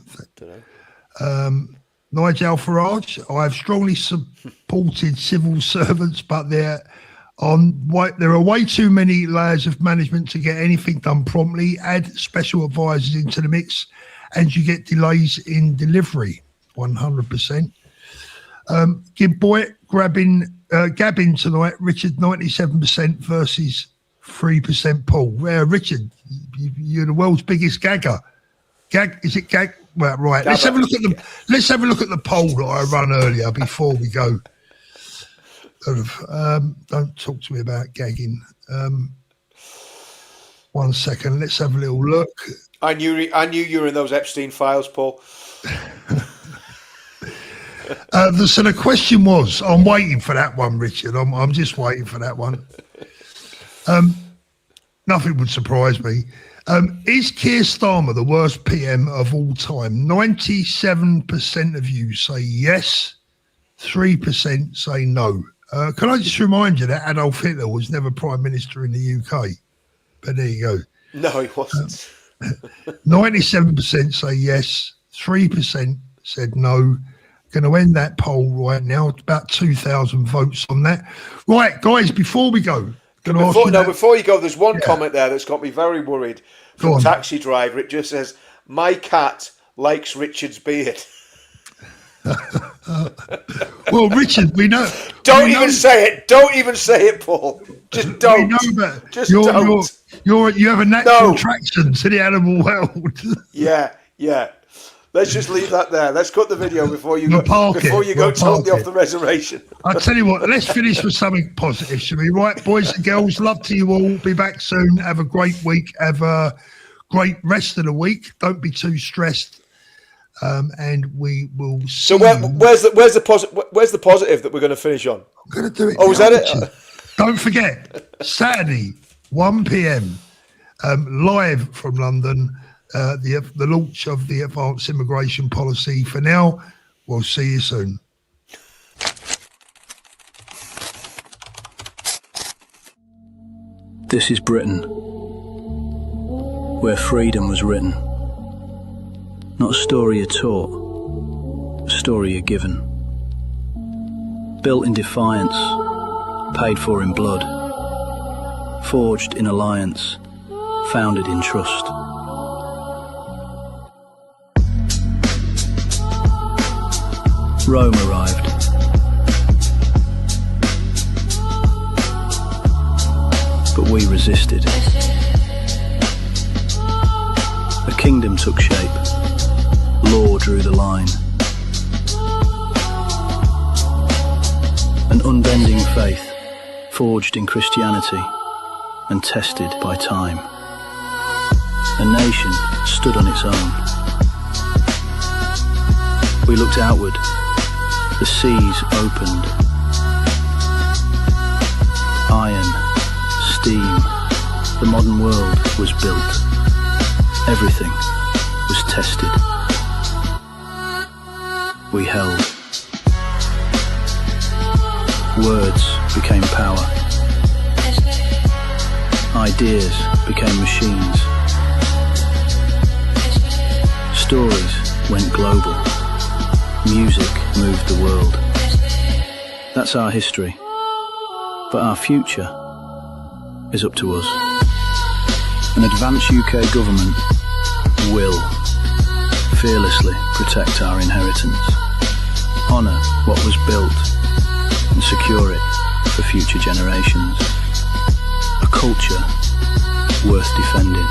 Nigel Farage. I have strongly supported civil servants, but there are way too many layers of management to get anything done promptly. Add special advisors into the mix, and you get delays in delivery. 100%. Gabbing tonight. Richard 97% versus 3%. Paul. Richard, you're the world's biggest gagger. Is it gag? Well, right. Let's have a look at the poll that I run earlier before we go. Don't talk to me about gagging. 1 second. Let's have a little look. I knew you were in those Epstein files, Paul. So the question was, I'm waiting for that one, Richard. I'm just waiting for that one. Nothing would surprise me. Is Keir Starmer the worst PM of all time? 97% of you say yes. 3% say no. Can I just remind you that Adolf Hitler was never Prime Minister in the UK? But there you go. No, he wasn't. 97% say yes, 3% said no. Going to end that poll right now. About 2,000 votes on that. Right, guys, before we go. Before you go, there's one comment there that's got me very worried. From Taxi Driver, it just says, "My cat likes Richard's beard." Well, Richard, we know. Don't even say it. Don't even say it, Paul. Just don't. We know that just don't. You have a natural attraction to the animal world. Yeah. Let's just leave that there. Let's cut the video before you go totally off the reservation. I'll tell you what, let's finish with something positive, shall we? Right, boys and girls, love to you all. Be back soon. Have a great week. Have a great rest of the week. Don't be too stressed. And we will see. So where's the positive that we're going to finish on? I'm going to do it. Oh, is that it? Don't forget, Saturday, 1 p.m, live from London, the launch of the Advanced Immigration Policy. For now, we'll see you soon. This is Britain, where freedom was written. Not a story you're taught, a story you're given. Built in defiance, paid for in blood, forged in alliance, founded in trust. Rome arrived. But we resisted. A kingdom took shape. Law drew the line. An unbending faith, forged in Christianity and tested by time. A nation stood on its own. We looked outward. The seas opened. Iron, steam, the modern world was built. Everything was tested. We held. Words became power. Ideas became machines. Stories went global. Music moved the world. That's our history. But our future is up to us. An advanced UK government will fearlessly protect our inheritance, honour what was built and secure it for future generations. A culture worth defending.